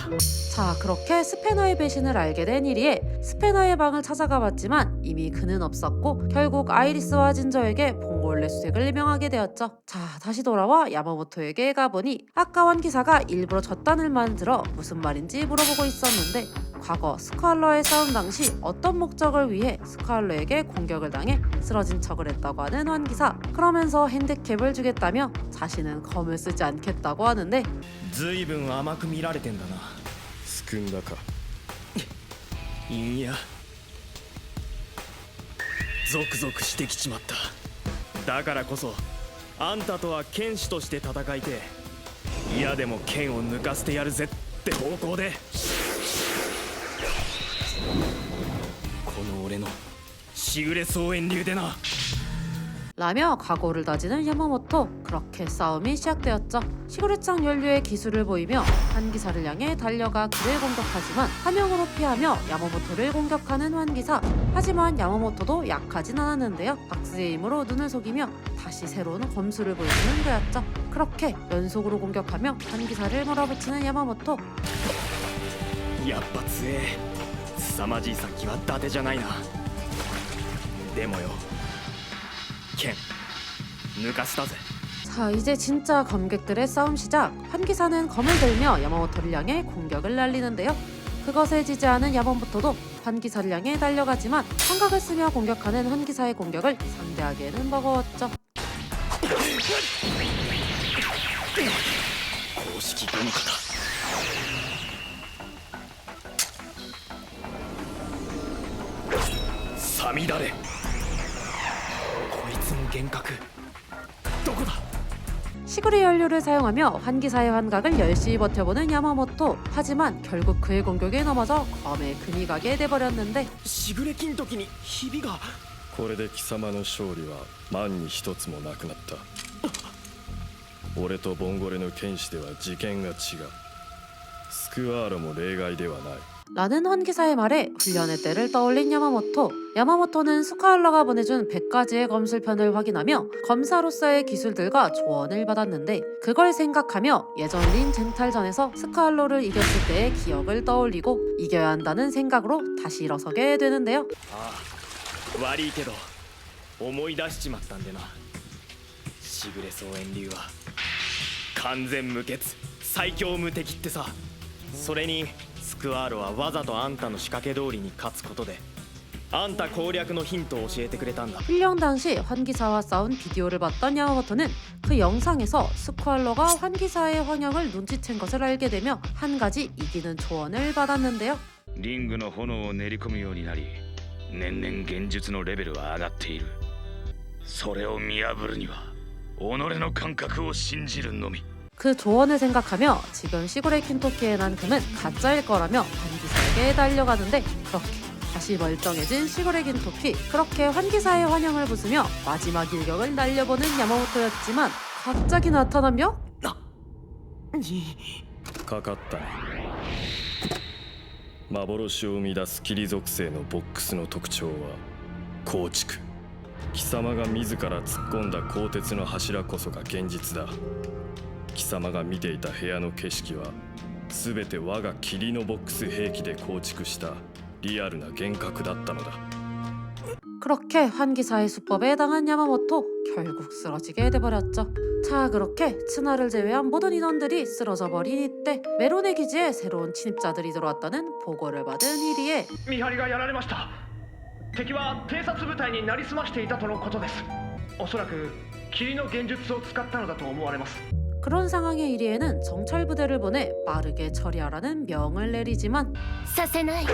자, 그렇게 스패너의 배신을 알게 된 이리에 스패너의 방을 찾아가 봤지만 이미 그는 없었고 결국 아이리스와 진저에게 봉골레 수색을 명하게 되었죠. 자, 다시 돌아와 야마모토에게 가보니 아까 환기사가 일부러 졌다는 말 들어 무슨 말인지 물어보고 있었는데 과거 스칼러의 싸움 당시 어떤 목적을 위해 스칼러에게 공격을 당해 쓰러진 척을 했다고 하는 환기사. 그러면서 핸디캡을 주겠다며 자신은 검을 쓰지 않겠다고 하는데 ずいぶん甘く見られてんだな。救うんだか。いやゾクゾクしてきちまった。だからこそあんたとは剣士として戦いて嫌でも剣を抜かせてやるぜって方向でこの俺のしぐれ草原流でな。 라며 각오를 다지는 야마모토. 그렇게 싸움이 시작되었죠. 시그레창 연료의 기술을 보이며 환기사를 향해 달려가 그를 공격하지만 사명으로 피하며 야마모토를 공격하는 환기사. 하지만 야마모토도 약하진 않았는데요. 박스의 힘으로 눈을 속이며 다시 새로운 검수를 보여주는 거였죠. 그렇게 연속으로 공격하며 환기사를 몰아붙이는 야마모토. やっぱ強え。凄まじい殺気は伊達じゃないな。でもよ剣抜かしたぜ。 자, 이제 진짜 검객들의 싸움 시작. 환기사는 검을 들며 야마모토를 향해 공격을 날리는데요. 그것에 지지 않은 야마모토도 환기사를 향해 달려가지만 환각을 쓰며 공격하는 환기사의 공격을 상대하기에는 버거웠죠. 公式どの方サミダレ。こいつの幻覚どこだ？ 시그리 연료를 사용하며 환기사의 환각을 열심히 버텨보는 야마모토. 하지만 결국 그의 공격에 넘어져 검에 금이 가게 돼버렸는데 しぐれ金時にひびが。これで貴様の勝利は万に一つもなくなった。俺とボンゴレの剣士では事件が違う。スクワーロも例外ではない。 라는 환기사의 말에 훈련의 때를 떠올린 야마모토는 스카알러가 보내준 100가지의 검술편을 확인하며 검사로서의 기술들과 조언을 받았는데 그걸 생각하며 예전 린 젠탈전에서 스카알러를 이겼을 때의 기억을 떠올리고 이겨야 한다는 생각으로 다시 일어서게 되는데요. 悪いけど思い出しちまったんでな。しぐれ草園流は完全無欠最強無敵ってさ。それにスクワールはわざとあんたの仕掛け通りに勝つことであんた攻略のヒントを教えてくれたんだ。 훈련 당시 환기사와 싸운 비디오를 봤던 야마모토는 그 영상에서 스쿠알러가 환기사의 환영을 눈치챈 것을 알게 되며 한 가지 이기는 조언을 받았는데요. リングの炎を練り込むようになり年々現実のレベルは上がっている。それを見破るには己の感覚を信じるのみ。 그 조언을 생각하며 지금 시골의 킨토키의 난금은 가짜일 거라며 환기사에게 달려가는데 그렇게 다시 멀쩡해진 시골의 킨토키. 그렇게 환기사의 환영을 부수며 마지막 일격을 날려보는 야마모토였지만 갑자기 나타나며 かかったね。幻を生み出す霧属性のボックスの特徴は構築。貴様が自ら突っ込んだ鋼鉄の柱こそが現実だ。貴様が見ていた部屋の景色は全て我が霧のボックス兵器で構築したリアルな幻覚だったのだ。 그렇게 환기사의 수법에 당한 야마모토 결국 쓰러지게 돼버렸죠. 자, 그렇게 츠나를 제외한 모든 인원들이 쓰러져 버린 이때 메론의 기지에 새로운 침입자들이 들어왔다는 보고를 받은 이리에 見張りがやられました。敵は偵察部隊になりすましていたとのことです。おそらく霧の幻術を使ったのだと思われます。 그런 상황에 이리에는 정찰 부대를 보내 빠르게 처리하라는 명을 내리지만 させない。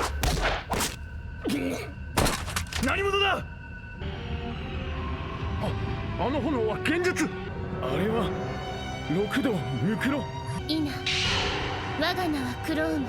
何者だ。あの炎は幻術。あれは六道ムクロ。いな。我が名はクローム。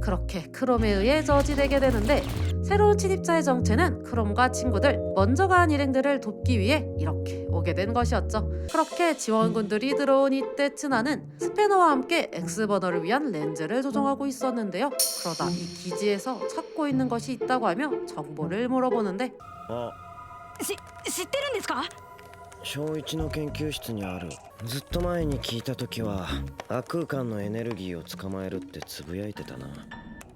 그렇게 크롬에 의해 저지되게 되는데 새로운 침입자의 정체는 크롬과 친구들 먼저 간 일행들을 돕기 위해 이렇게 오게 된 것이었죠. 그렇게 지원군들이 들어온 이때 츠나는 스패너와 함께 X버너를 위한 렌즈를 조종하고 있었는데요. 그러다 이 기지에서 찾고 있는 것이 있다고 하며 정보를 물어보는데 知ってるんですか？小1の研究室にある。ずっと前に聞いた時は悪空間のエネルギーを捕まえるってつぶやいてたな。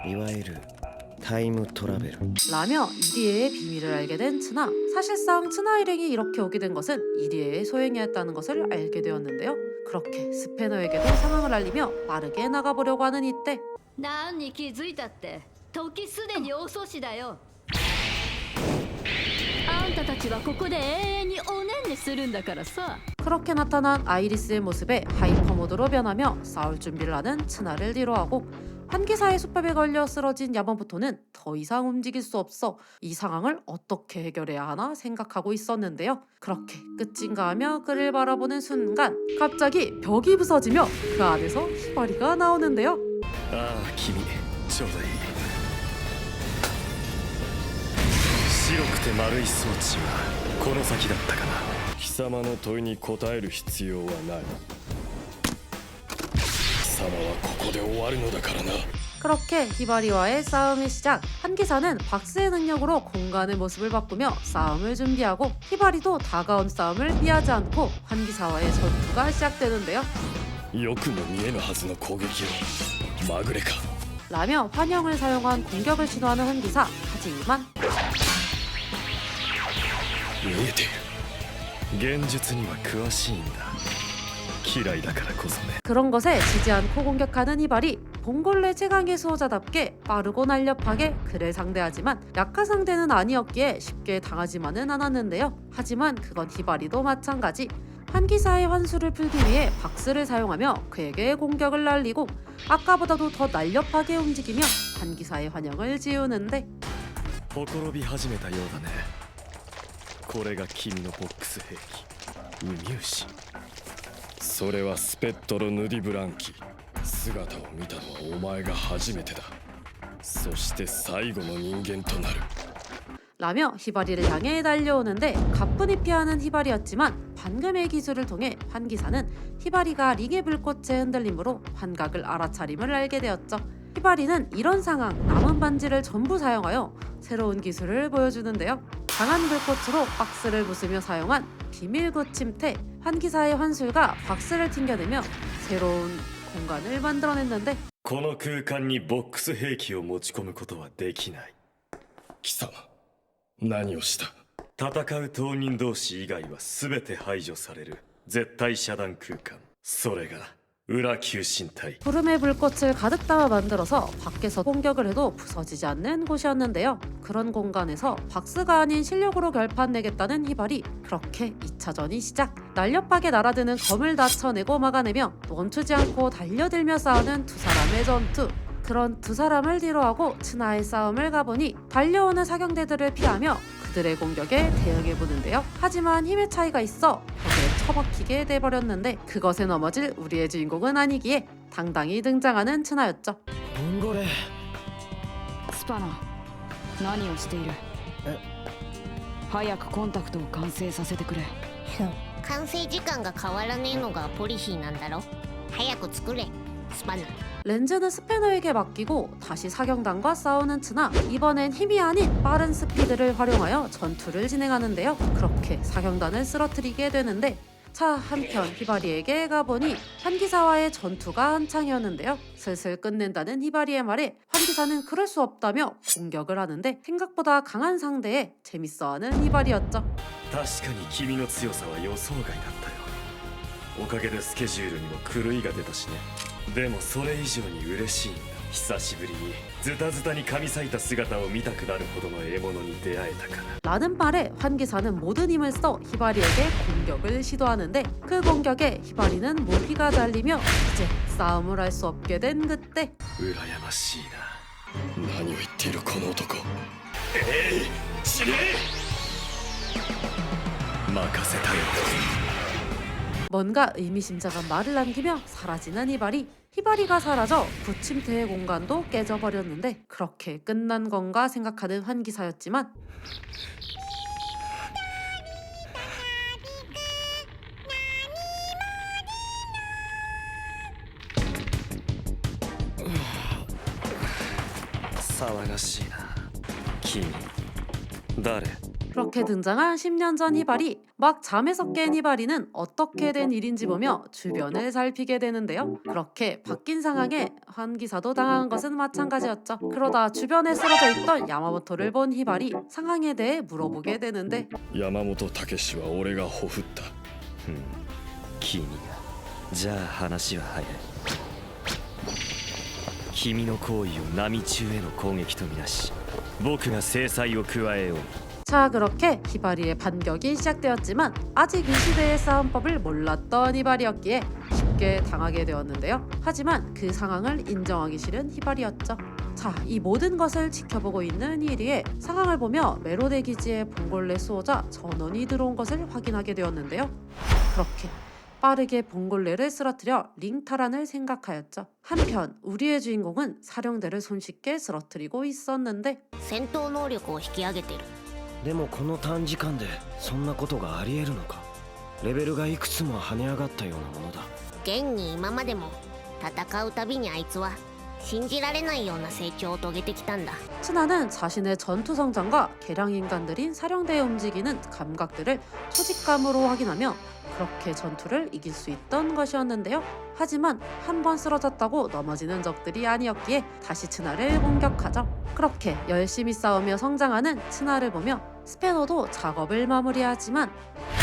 いわゆるタイムトラベル 라며 이리에의 비밀을 알게 된 츠나. 사실상 츠나 일행이 이렇게 오게 된 것은 이리에의 소행이었다는 것을 알게 되었는데요. 그렇게 스패너에게도 상황을 알리며 빠르게 나가보려고 하는 이때 何に気づいたって時すでに遅しだよ。あんたたちはここで永遠におねんねするんだからさ。 그렇게 나타난 아이리스의 모습에 하이퍼 모드로 변하며 싸울 준비를 하는 츠나를 뒤로하고 환기사의 수법에 걸려 쓰러진 야마모토는 더 이상 움직일 수 없어 이 상황을 어떻게 해결해야 하나 생각하고 있었는데요. 그렇게 끝인가 하며 그를 바라보는 순간 갑자기 벽이 부서지며 그 안에서 히바리가 나오는데요. ああ君ちょうどいい。白くて丸い装置はこの先だったかな。貴様の問いに答える必要はない。貴様はここで終わるのだからな。 그렇게 히바리와의 싸움이 시작. 환기사는 박스의 능력으로 공간의 모습을 바꾸며 싸움을 준비하고 히바리도 다가온 싸움을 피하지 않고 환기사와의 전투가 시작되는데요. よくも見えぬはずの攻撃をまぐれか。 라며 환영을 사용한 공격을 시도하는 환기사. 하지만 見えている。現実には詳しいんだ。嫌いだからこそね。 그런 것에 지지 않고 공격하는 히바리. 봉골레 최강의 수호자답게 빠르고 날렵하게 그를 상대하지만 약한 상대는 아니었기에 쉽게 당하지만은 않았는데요. 하지만 그건 히바리도 마찬가지. 환기사의 환수를 풀기 위해 박스를 사용하며 그에게 공격을 날리고 아까보다도 더 날렵하게 움직이며 환기사의 환영을 지우는데 ほころび始めたようだね。これが君のボックス兵器ウミウシ。それはスペットロ・ヌディブランキ。姿を見たのはお前が初めてだ。そして最後の人間となる。 라며 히바리를 향해 달려오는데 가뿐히 피하는 히바리였지만 방금의 기술을 통해 환기사는 히바리가 링의 불꽃의 흔들림으로 환각을 알아차림을 알게 되었죠. 히바리는 이런 상황 남은 반지를 전부 사용하여 새로운 기술을 보여주는데요. 강한 불꽃으로 박스를 부수며 사용한 비밀구 침대 환기사의 환술과 박스를 튕겨내며 새로운 공간을 만들어냈는데 この空間にボックス兵器を持ち込むことはできない。貴様、何をした？戦う当人同士以外は全て排除される絶対遮断空間。それが裏求心隊。 구름의 불꽃을 가득 담아 만들어서 밖에서 공격을 해도 부서지지 않는 곳이었는데요. 그런 공간에서 박스가 아닌 실력으로 결판내겠다는 히바리. 그렇게 2차전이 시작. 날렵하게 날아드는 검을 다 쳐내고 막아내며 멈추지 않고 달려들며 싸우는 두 사람의 전투. 그런 두 사람을 뒤로하고 츠나의 싸움을 가보니 달려오는 사경대들을 피하며 그들의 공격에 대응해보는데요. 하지만 힘의 차이가 있어 벽에 처박히게 돼버렸는데 그것에 넘어질 우리의 주인공은 아니기에 당당히 등장하는 츠나였죠. ボンゴレスパナ何をしている早くコンタクトを完成させてくれ完成時間が変わらねえのがポリシーなんだろ。早く作れスパナ。 렌즈는 스패너에게 맡기고 다시 사경단과 싸우는 츠나. 이번엔 힘이 아닌 빠른 스피드를 활용하여 전투를 진행하는데요. 그렇게 사경단을 쓰러뜨리게 되는데 자, 한편 히바리에게 가보니 환기사와의 전투가 한창이었는데요. 슬슬 끝낸다는 히바리의 말에 환기사는 그럴 수 없다며 공격을 하는데 생각보다 강한 상대에 재밌어하는 히바리였죠. 確かに君の強さは予想外だったよ。おかげでスケジュールにも狂いが出たしね。でもそれ以上に嬉しいんだ。久しぶりにズタズタに噛み裂いた姿を見たくなるほどの獲物に出会えたから。 라는 말에 환기사는 모든 힘을 써 히바리에게 공격을 시도하는데 그 공격에 히바리는 모기가 잘리며 이제 싸움을 할 수 없게 된 그때 羨ましいな。何を言っているこの男。死ね。任せたよ。 뭔가 의미심장한 말을 남기며 사라지는 히바리. 히바리가 사라져 부침대의 공간도 깨져버렸는데 그렇게 끝난 건가 생각하는 환기사였지만 사와가시나. kimi誰？ 그렇게 등장한 10년 전 히바리. 막 잠에서 깬 히바리는 어떻게 된 일인지 보며 주변을 살피게 되는데요. 그렇게 바뀐 상황에 환기사도 당한 것은 마찬가지였죠. 그러다 주변에 쓰러져 있던 야마모토를 본 히바리. 상황에 대해 물어보게 되는데 山本武史は俺がほふった。君が。じゃあ話は早い。君の行為を波中への攻撃とみなし僕が制裁を加えよう。 자, 그렇게 히바리의 반격이 시작되었지만 아직 이 시대의 싸움법을 몰랐던 히바리였기에 쉽게 당하게 되었는데요. 하지만 그 상황을 인정하기 싫은 히바리였죠. 자, 이 모든 것을 지켜보고 있는 이리에 상황을 보며 메로데 기지의 봉골레 수호자 전원이 들어온 것을 확인하게 되었는데요. 그렇게 빠르게 봉골레를 쓰러뜨려 링타란을 생각하였죠. 한편 우리의 주인공은 사령대를 손쉽게 쓰러뜨리고 있었는데 戦闘能力を引き上げてる。でもこの短時間でそんなことがありえるのか。レベルがいくつも跳ね上がったようなものだ。現に今までも戦うたびにあいつは信じられないような成長を遂げてきたんだ。 츠나는 자신의 전투 성장과 개량 인간들인 사령대에 움직이는 감각들을 초직감으로 확인하며 그렇게 전투를 이길 수 있던 것이었는데요. 하지만 한 번 쓰러졌다고 넘어지는 적들이 아니었기에 다시 츠나를 공격하죠. 그렇게 열심히 싸우며 성장하는 츠나를 보며 스패너도 작업을 마무리하지만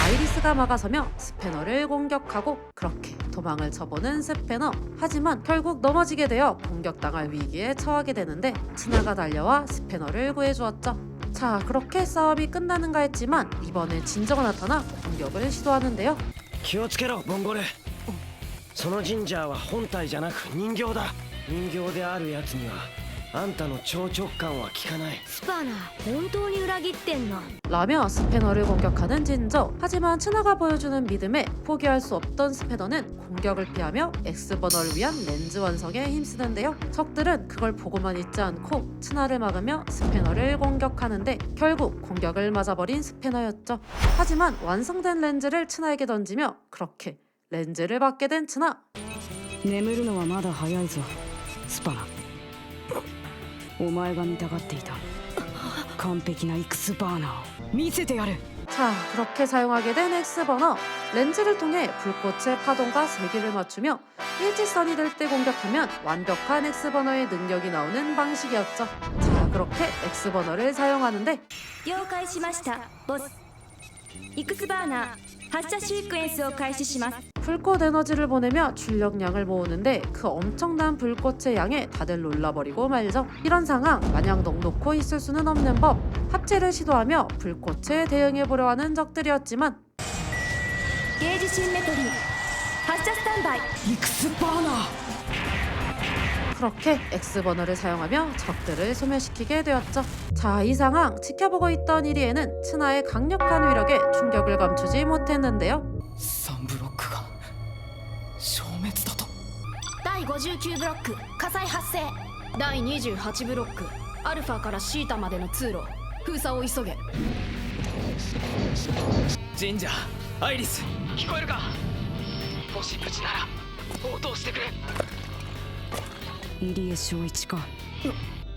아이리스가 막아서며 스패너를 공격하고 그렇게 도망을 쳐보는 스패너. 하지만 결국 넘어지게 되어 공격당할 위기에 처하게 되는데 츠나가 달려와 스패너를 구해주었죠. 자, 그렇게 싸움이 끝나는가 했지만 이번에 진저가 나타나 공격을 시도하는데요. 気をつけろボンゴレ。そのジンジャーは本体じゃなく人形だ。人形であるやつにはあんたの超直感は効かない。スパナ本当に裏切ってんの 라며 스패너를 공격하는 진저. 하지만 츠나가 보여주는 믿음에 포기할 수 없던 스패너는 공격을 피하며 X버너를 위한 렌즈 완성에 힘쓰는데요. 적들은 그걸 보고만 있지 않고 츠나를 막으며 스패너를 공격하는데 결국 공격을 맞아버린 스패너였죠. 하지만 완성된 렌즈를 츠나에게 던지며 그렇게 렌즈를 받게 된 츠나. 眠るのはまだ早いぞスパナお前が見たがっていた完璧なイクスバーナーを見せてやる。 자, 그렇게 사용하게 된 엑스버너. 렌즈를 통해 불꽃의 파동과 세기를 맞추며 일직선이 될 때 공격하면 완벽한 엑스버너의 능력이 나오는 방식이었죠. 자, 그렇게 엑스버너를 사용하는데 了解しましたボス。イクスバーナー発射シークエンスを開始します。 불꽃 에너지를 보내며 출력량을 모으는데 그 엄청난 불꽃의 양에 다들 놀라버리고 말죠. 이런 상황 마냥 넉놓고 있을 수는 없는 법. 합체를 시도하며 불꽃에 대응해보려 하는 적들이었지만 ゲージシンメトリー発射スタンバイ。 イクスバーナー 그렇게 엑스버너를 사용하며 적들을 소멸시키게 되었죠. 자, 이 상황 지켜보고 있던 이리에는 츠나의 강력한 위력에 충격을 감추지 못했는데요. 3ブロックが消滅だと。第59ブロック火災発生。第28ブロックアルファからシータまでの通路封鎖を急げ。神社アイリス聞こえるか。もし無事なら応答してくれ。入江正一か。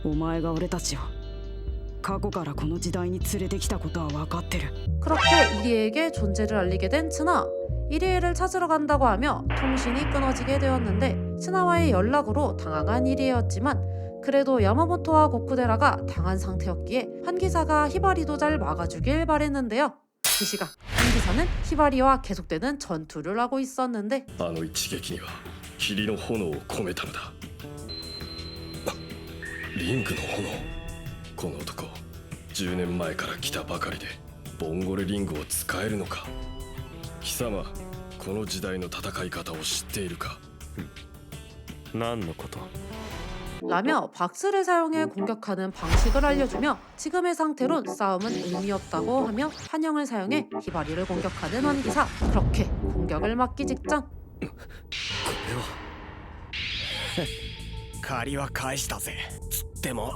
お前が俺たちを過去からこの時代に連れてきたことは分かってる。 그렇게 이리에게 존재를 알리게 된 츠나. 이리에를 찾으러 간다고 하며 통신이 끊어지게 되었는데 츠나와의 연락으로 당황한 이리에였지만 그래도 야마모토와 고쿠데라가 당한 상태였기에 환기사가 히바리도 잘 막아주길 바랬는데요. 그 시각 환기사는 히바리와 계속되는 전투를 하고 있었는데 あの一撃には霧の炎を込めたのだ。リングの炎。この男10年前から来たばかりでボンゴレリングを使えるのか。貴様この時代の戦い方を知っているか。何のこと？ 라며 박스를 사용해 공격하는 방식을 알려주며 지금의 상태론 싸움은 의미 없다고 하며 환영을 사용해 히바리를 공격하는 환기사. 그렇게 공격을 막기 직전 借りは返したぜ。つっても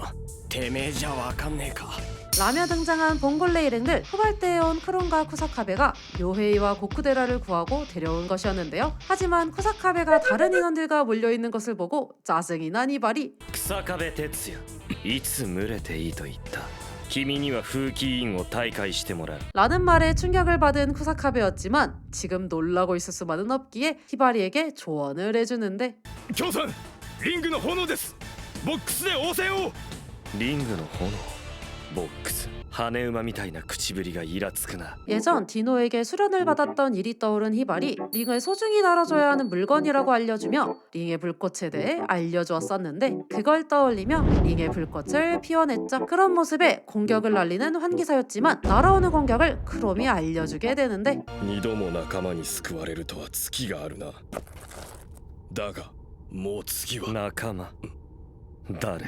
てめえじゃわかんねえか。 라며 등장한 봉골레 일행들. 후발대에 온 크론과 쿠사카베가 요헤이와 고쿠데라를 구하고 데려온 것이었는데요. 하지만 쿠사카베가 다른 인원들과 몰려있는 것을 보고 짜증이 난 히바리. 草壁哲也、いつ群れていいと言った。君には風紀委員を退会してもらう。 라는 말에 충격을 받은 쿠사카베였지만 지금 놀라고 있을 수만은 없기에 히바리에게 조언을 해주는데 教さんリングの炎です。ボックスで応戦を。リングの炎、ボックス、羽馬みたいな口ぶりがイラつくな。 예전 디노에게 수련을 받았던 일이 떠오른 히바리. 링을 소중히 다뤄줘야 하는 물건이라고 알려주며 링의 불꽃에 대해 알려주었었는데 그걸 떠올리며 링의 불꽃을 피워냈죠. 그런 모습에 공격을 날리는 환기사였지만 날아오는 공격을 크롬이 알려주게 되는데 二度も仲間に救われるとは月があるな。だがもう次は仲間。誰？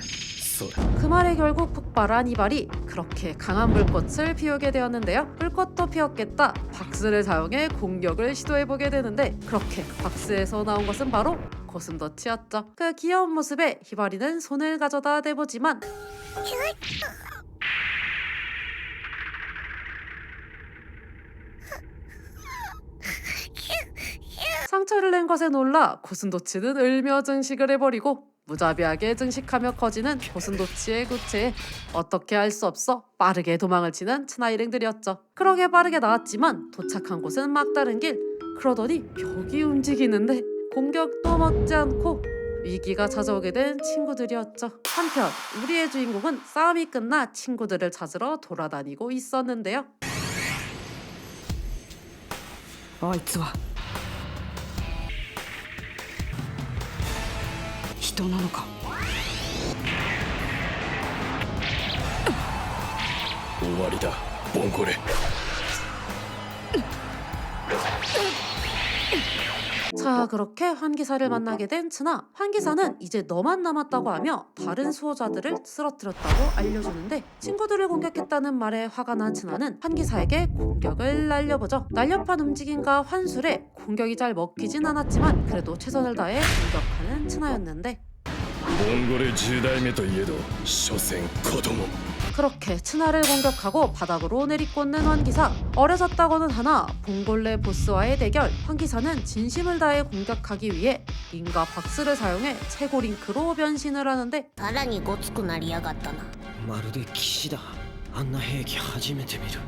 그 말에 결국 폭발한 히바리. 그렇게 강한 불꽃을 피우게 되었는데요. 불꽃도 피웠겠다. 박스를 사용해 공격을 시도해보게 되는데 그렇게 박스에서 나온 것은 바로 고슴도치였죠. 그 귀여운 모습에 히바리는 손을 가져다 대보지만 상처를 낸 것에 놀라 고슴도치는 울며 증식을 해버리고 무자비하게 증식하며 커지는 고슴도치의 구체에 어떻게 할 수 없어 빠르게 도망을 치는 츠나 일행들이었죠. 그러게 빠르게 나왔지만 도착한 곳은 막다른 길. 그러더니 벽이 움직이는데 공격도 먹지 않고 위기가 찾아오게 된 친구들이었죠. 한편 우리의 주인공은 싸움이 끝나 친구들을 찾으러 돌아다니고 있었는데요. あいつは人なのか。終わりだボンゴレ。 자, 그렇게 환기사를 만나게 된 츠나. 환기사는 이제 너만 남았다고 하며 다른 수호자들을 쓰러뜨렸다고 알려주는데 친구들을 공격했다는 말에 화가 난 츠나는 환기사에게 공격을 날려보죠. 날렵한 움직임과 환술에 공격이 잘 먹히진 않았지만 그래도 최선을 다해 공격하는 츠나였는데 ボンゴレ10代目といえど所詮子供。 그렇게 츠나를 공격하고 바닥으로 내리꽂는 환기사. 어려졌다고는 하나 봉골레 보스와의 대결. 환기사는 진심을 다해 공격하기 위해 링과 박스를 사용해 최고 링크로 변신을 하는데 さらにごつくなりやがったな。まるで騎士だ。あんな兵器初めて見る。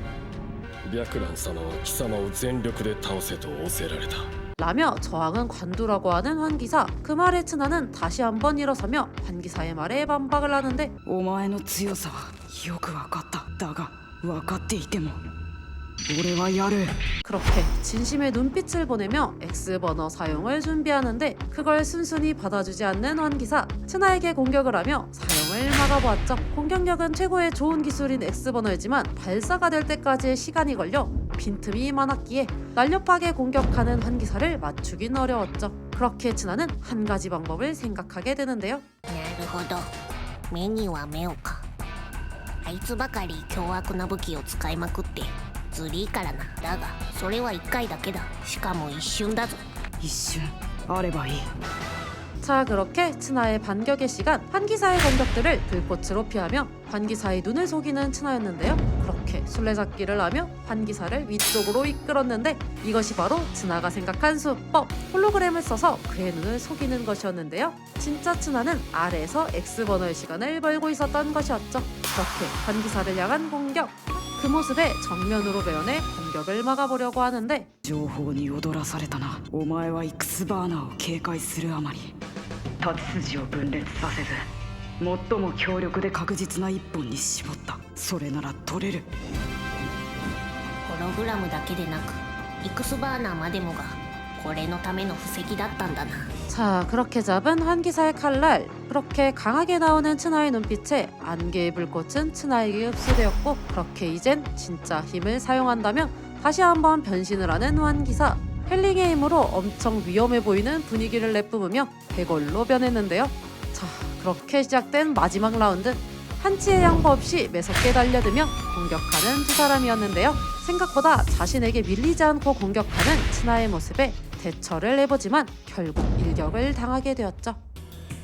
白蘭様は貴様を全力で倒せと仰せられた。 라며 저항은 관두라고 하는 환기사. 그 말에 츠나는 다시 한번 일어서며 환기사의 말에 반박을 하는데 お前の強さはよくわかった。だが分かっていても俺はやる。 그렇게 진심의 눈빛을 보내며 X버너 사용을 준비하는데 그걸 순순히 받아주지 않는 환기사. 츠나에게 공격을 하며 사용을 막아보았죠. 공격력은 최고의 좋은 기술인 X버너이지만 발사가 될 때까지의 시간이 걸려 빈틈이 많았기에 날렵하게 공격하는 환기사를 맞추긴 어려웠죠. 그렇게 츠나는 한 가지 방법을 생각하게 되는데요. なるほど、目には目をか。あいつばかり凶悪な武器を使いまくってずりーからな。だがそれは1回だけだ。しかも一瞬だぞ。一瞬あればいい。 자, 그렇게 츠나의 반격의 시간. 환기사의 공격들을 불꽃으로 피하며 환기사의 눈을 속이는 츠나였는데요. 그렇게 술래잡기를 하며 환기사를 위쪽으로 이끌었는데 이것이 바로 츠나가 생각한 수법. 홀로그램을 써서 그의 눈을 속이는 것이었는데요. 진짜 츠나는 아래에서 X버너의 시간을 벌고 있었던 것이었죠. 그렇게 환기사를 향한 공격. 그 모습에 정면으로 배연해 공격을 막아보려고 하는데 情報に踊らされたな。お前はXバーナーを警戒するあまり立ち筋を分裂させず最も強力で確実な一本に絞った。それなら取れる。ホログラムだけでなくイクスバーナーまでもがこれのための布石だったんだな。 자, 그렇게 잡은 환기사의 칼날. 그렇게 강하게 나오는 츠나의 눈빛에 안개의 불꽃은 츠나에게 흡수되었고 그렇게 이젠 진짜 힘을 사용한다며 다시 한번 변신을 하는 환기사. 헬링의 힘으로 엄청 위험해 보이는 분위기를 내뿜으며 대걸로 변했는데요. 자, 그렇게 시작된 마지막 라운드. 한치의 양보 없이 매섭게 달려들며 공격하는 두 사람이었는데요. 생각보다 자신에게 밀리지 않고 공격하는 츠나의 모습에 대처를 해보지만 결국 일격을 당하게 되었죠.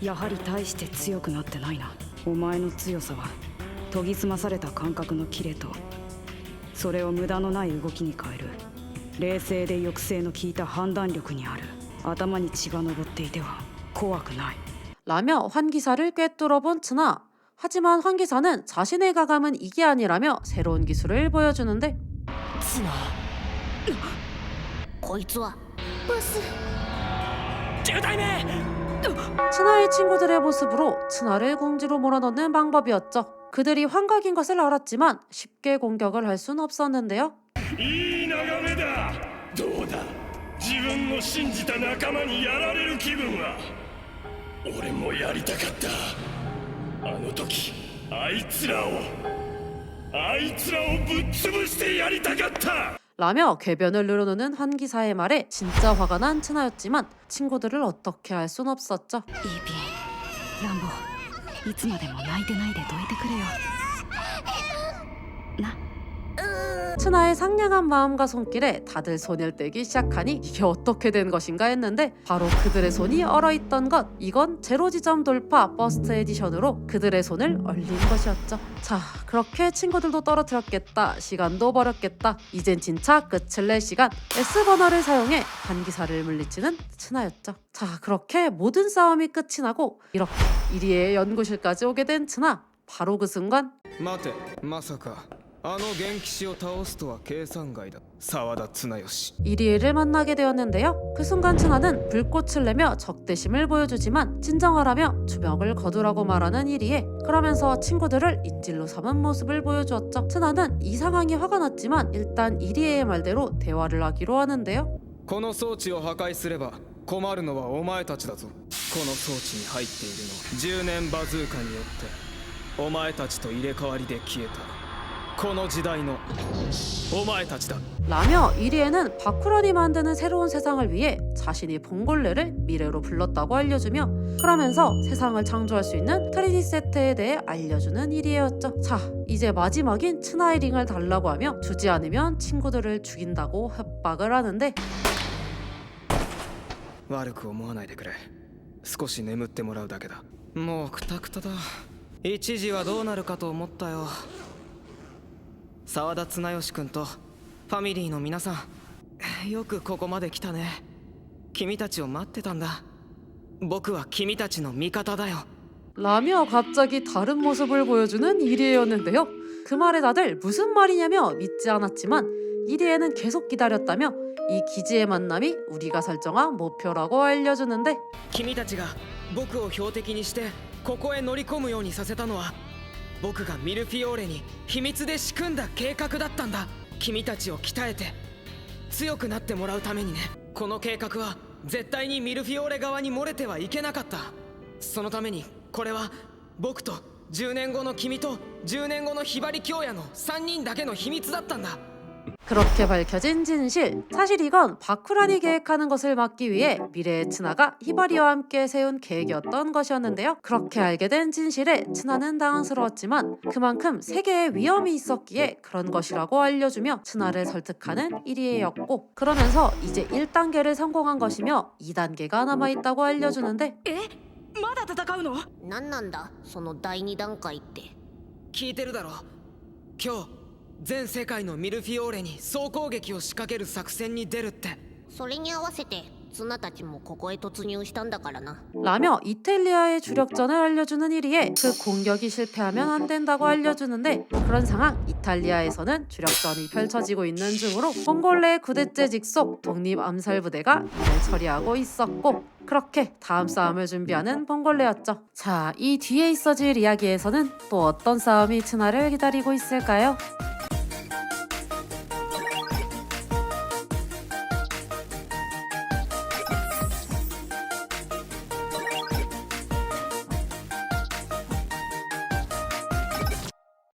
やはり大して強くなってないな。お前の強さは研ぎ澄まされた感覚のキレとそれを無駄のない動きに変える冷静で抑制の効いた判断力にある。頭に血が上っていては怖くない。 라며 환기사를 꿰뚫어본 츠나. 하지만 환기사는 자신의 가감은 이게 아니라며 새로운 기술을 보여주는데 ツナこいつはボス。 츠나의 친구들의 모습으로 츠나를 궁지로 몰아넣는 방법이었죠. 그들이 환각인 것을 알았지만 쉽게 공격을 할 순 없었는데요. いい眺めだ。どうだ、自分の信じた仲間にやられる気分は。俺もやりたかった。あの時あいつらをぶっ潰してやりたかった。 라며 궤변을 늘어놓는 환기사의 말에 진짜 화가 난 츠나였지만 친구들을 어떻게 할 순 없었죠. いいピン、ランボー、いつまでも泣いてないでどいてくれよ。な。 츠나의 상냥한 마음과 손길에 다들 손을 떼기 시작하니 이게 어떻게 된 것인가 했는데 바로 그들의 손이 얼어있던 것. 이건 제로 지점 돌파 버스트 에디션으로 그들의 손을 얼린 것이었죠. 자, 그렇게 친구들도 떨어뜨렸겠다. 시간도 버렸겠다. 이젠 진짜 끝을 낼 시간. S버너를 사용해 환기사를 물리치는 츠나였죠. 자, 그렇게 모든 싸움이 끝이 나고 이렇게 이리에의 연구실까지 오게 된 츠나. 바로 그 순간 待て、まさかあの元気士を倒すとは計算外だ。沢田綱吉。 이리에를 만나게 되었는데요. 그 순간 츠나는 불꽃을 내며 적대심을 보여주지만 진정하라며 주먹을 거두라고 말하는 이리에. 그러면서 친구들을 인질로 삼은 모습을 보여주었죠. 츠나는 이 상황이 화가 났지만 일단 이리에의 말대로 대화를 하기로 하는데요. この装置を破壊すれば困るのはお前たちだぞ。この装置に入っているの10年バズーカによってお前たちと入れ替わりで消えたこの時代のお前たちだ。 라며 이리에는 바쿠란이 만드는 새로운 세상을 위해 자신이 봉골레를 미래로 불렀다고 알려주며 그러면서 세상을 창조할 수 있는 트리니 세트에 대해 알려주는 이리에였죠. 자, 이제 마지막인 츠나의 링을 달라고 하며 주지 않으면 친구들을 죽인다고 협박을 하는데 悪く思わないでくれ。少し眠ってもらうだけだ。もうクタクタだ。一時はどうなるかと思ったよ。沢田綱吉君とファミリーの皆さん、よくここまで来たね。君たちを待ってたんだ。僕は君たちの味方だよ。 라며 갑자기 다른 모습을 보여주는 이리에였는데요. 그 말에 다들 무슨 말이냐며 믿지 않았지만 이리에는 계속 기다렸다며 이 기지의 만남이 우리가 설정한 목표라고 알려주는데 君たちが僕を標的にしてここへ乗り込むようにさせたのは僕がミルフィオーレに秘密で仕組んだ計画だったんだ。君たちを鍛えて強くなってもらうためにね。この計画は絶対にミルフィオーレ側に漏れてはいけなかった。そのためにこれは僕と10年後の君と10年後のヒバリ京也の3人だけの秘密だったんだ。 그렇게 밝혀진 진실. 사실 이건 바쿠란이 계획하는 것을 막기 위해 미래의 츠나가 히바리와 함께 세운 계획이었던 것이었는데요. 그렇게 알게 된 진실에 츠나는 당황스러웠지만 그만큼 세계에 위험이 있었기에 그런 것이라고 알려주며 츠나를 설득하는 이리에였고, 그러면서 이제 1단계를 성공한 것이며 2단계가 남아있다고 알려주는데 まだ戦うの？何なんだその第2段階って。聞いてるだろ。今日全世界のミルフィオーレに総攻撃を仕掛ける作戦に出るって。それに合わせて綱たちもここへ突入したんだからな。 라며 이탈리아의 주력전을 알려주는 이리에 그 공격이 실패하면 안 된다고 알려주는데, 그런 상황 이탈리아에서는 주력전이 펼쳐지고 있는 중으로 몽골레의 9대째 직속 독립 암살 부대가 이를 처리하고 있었고, 그렇게 다음 싸움을 준비하는 몽골레였죠. 자, 이 뒤에 있어질 이야기에서는 또 어떤 싸움이 츠나를 기다리고 있을까요?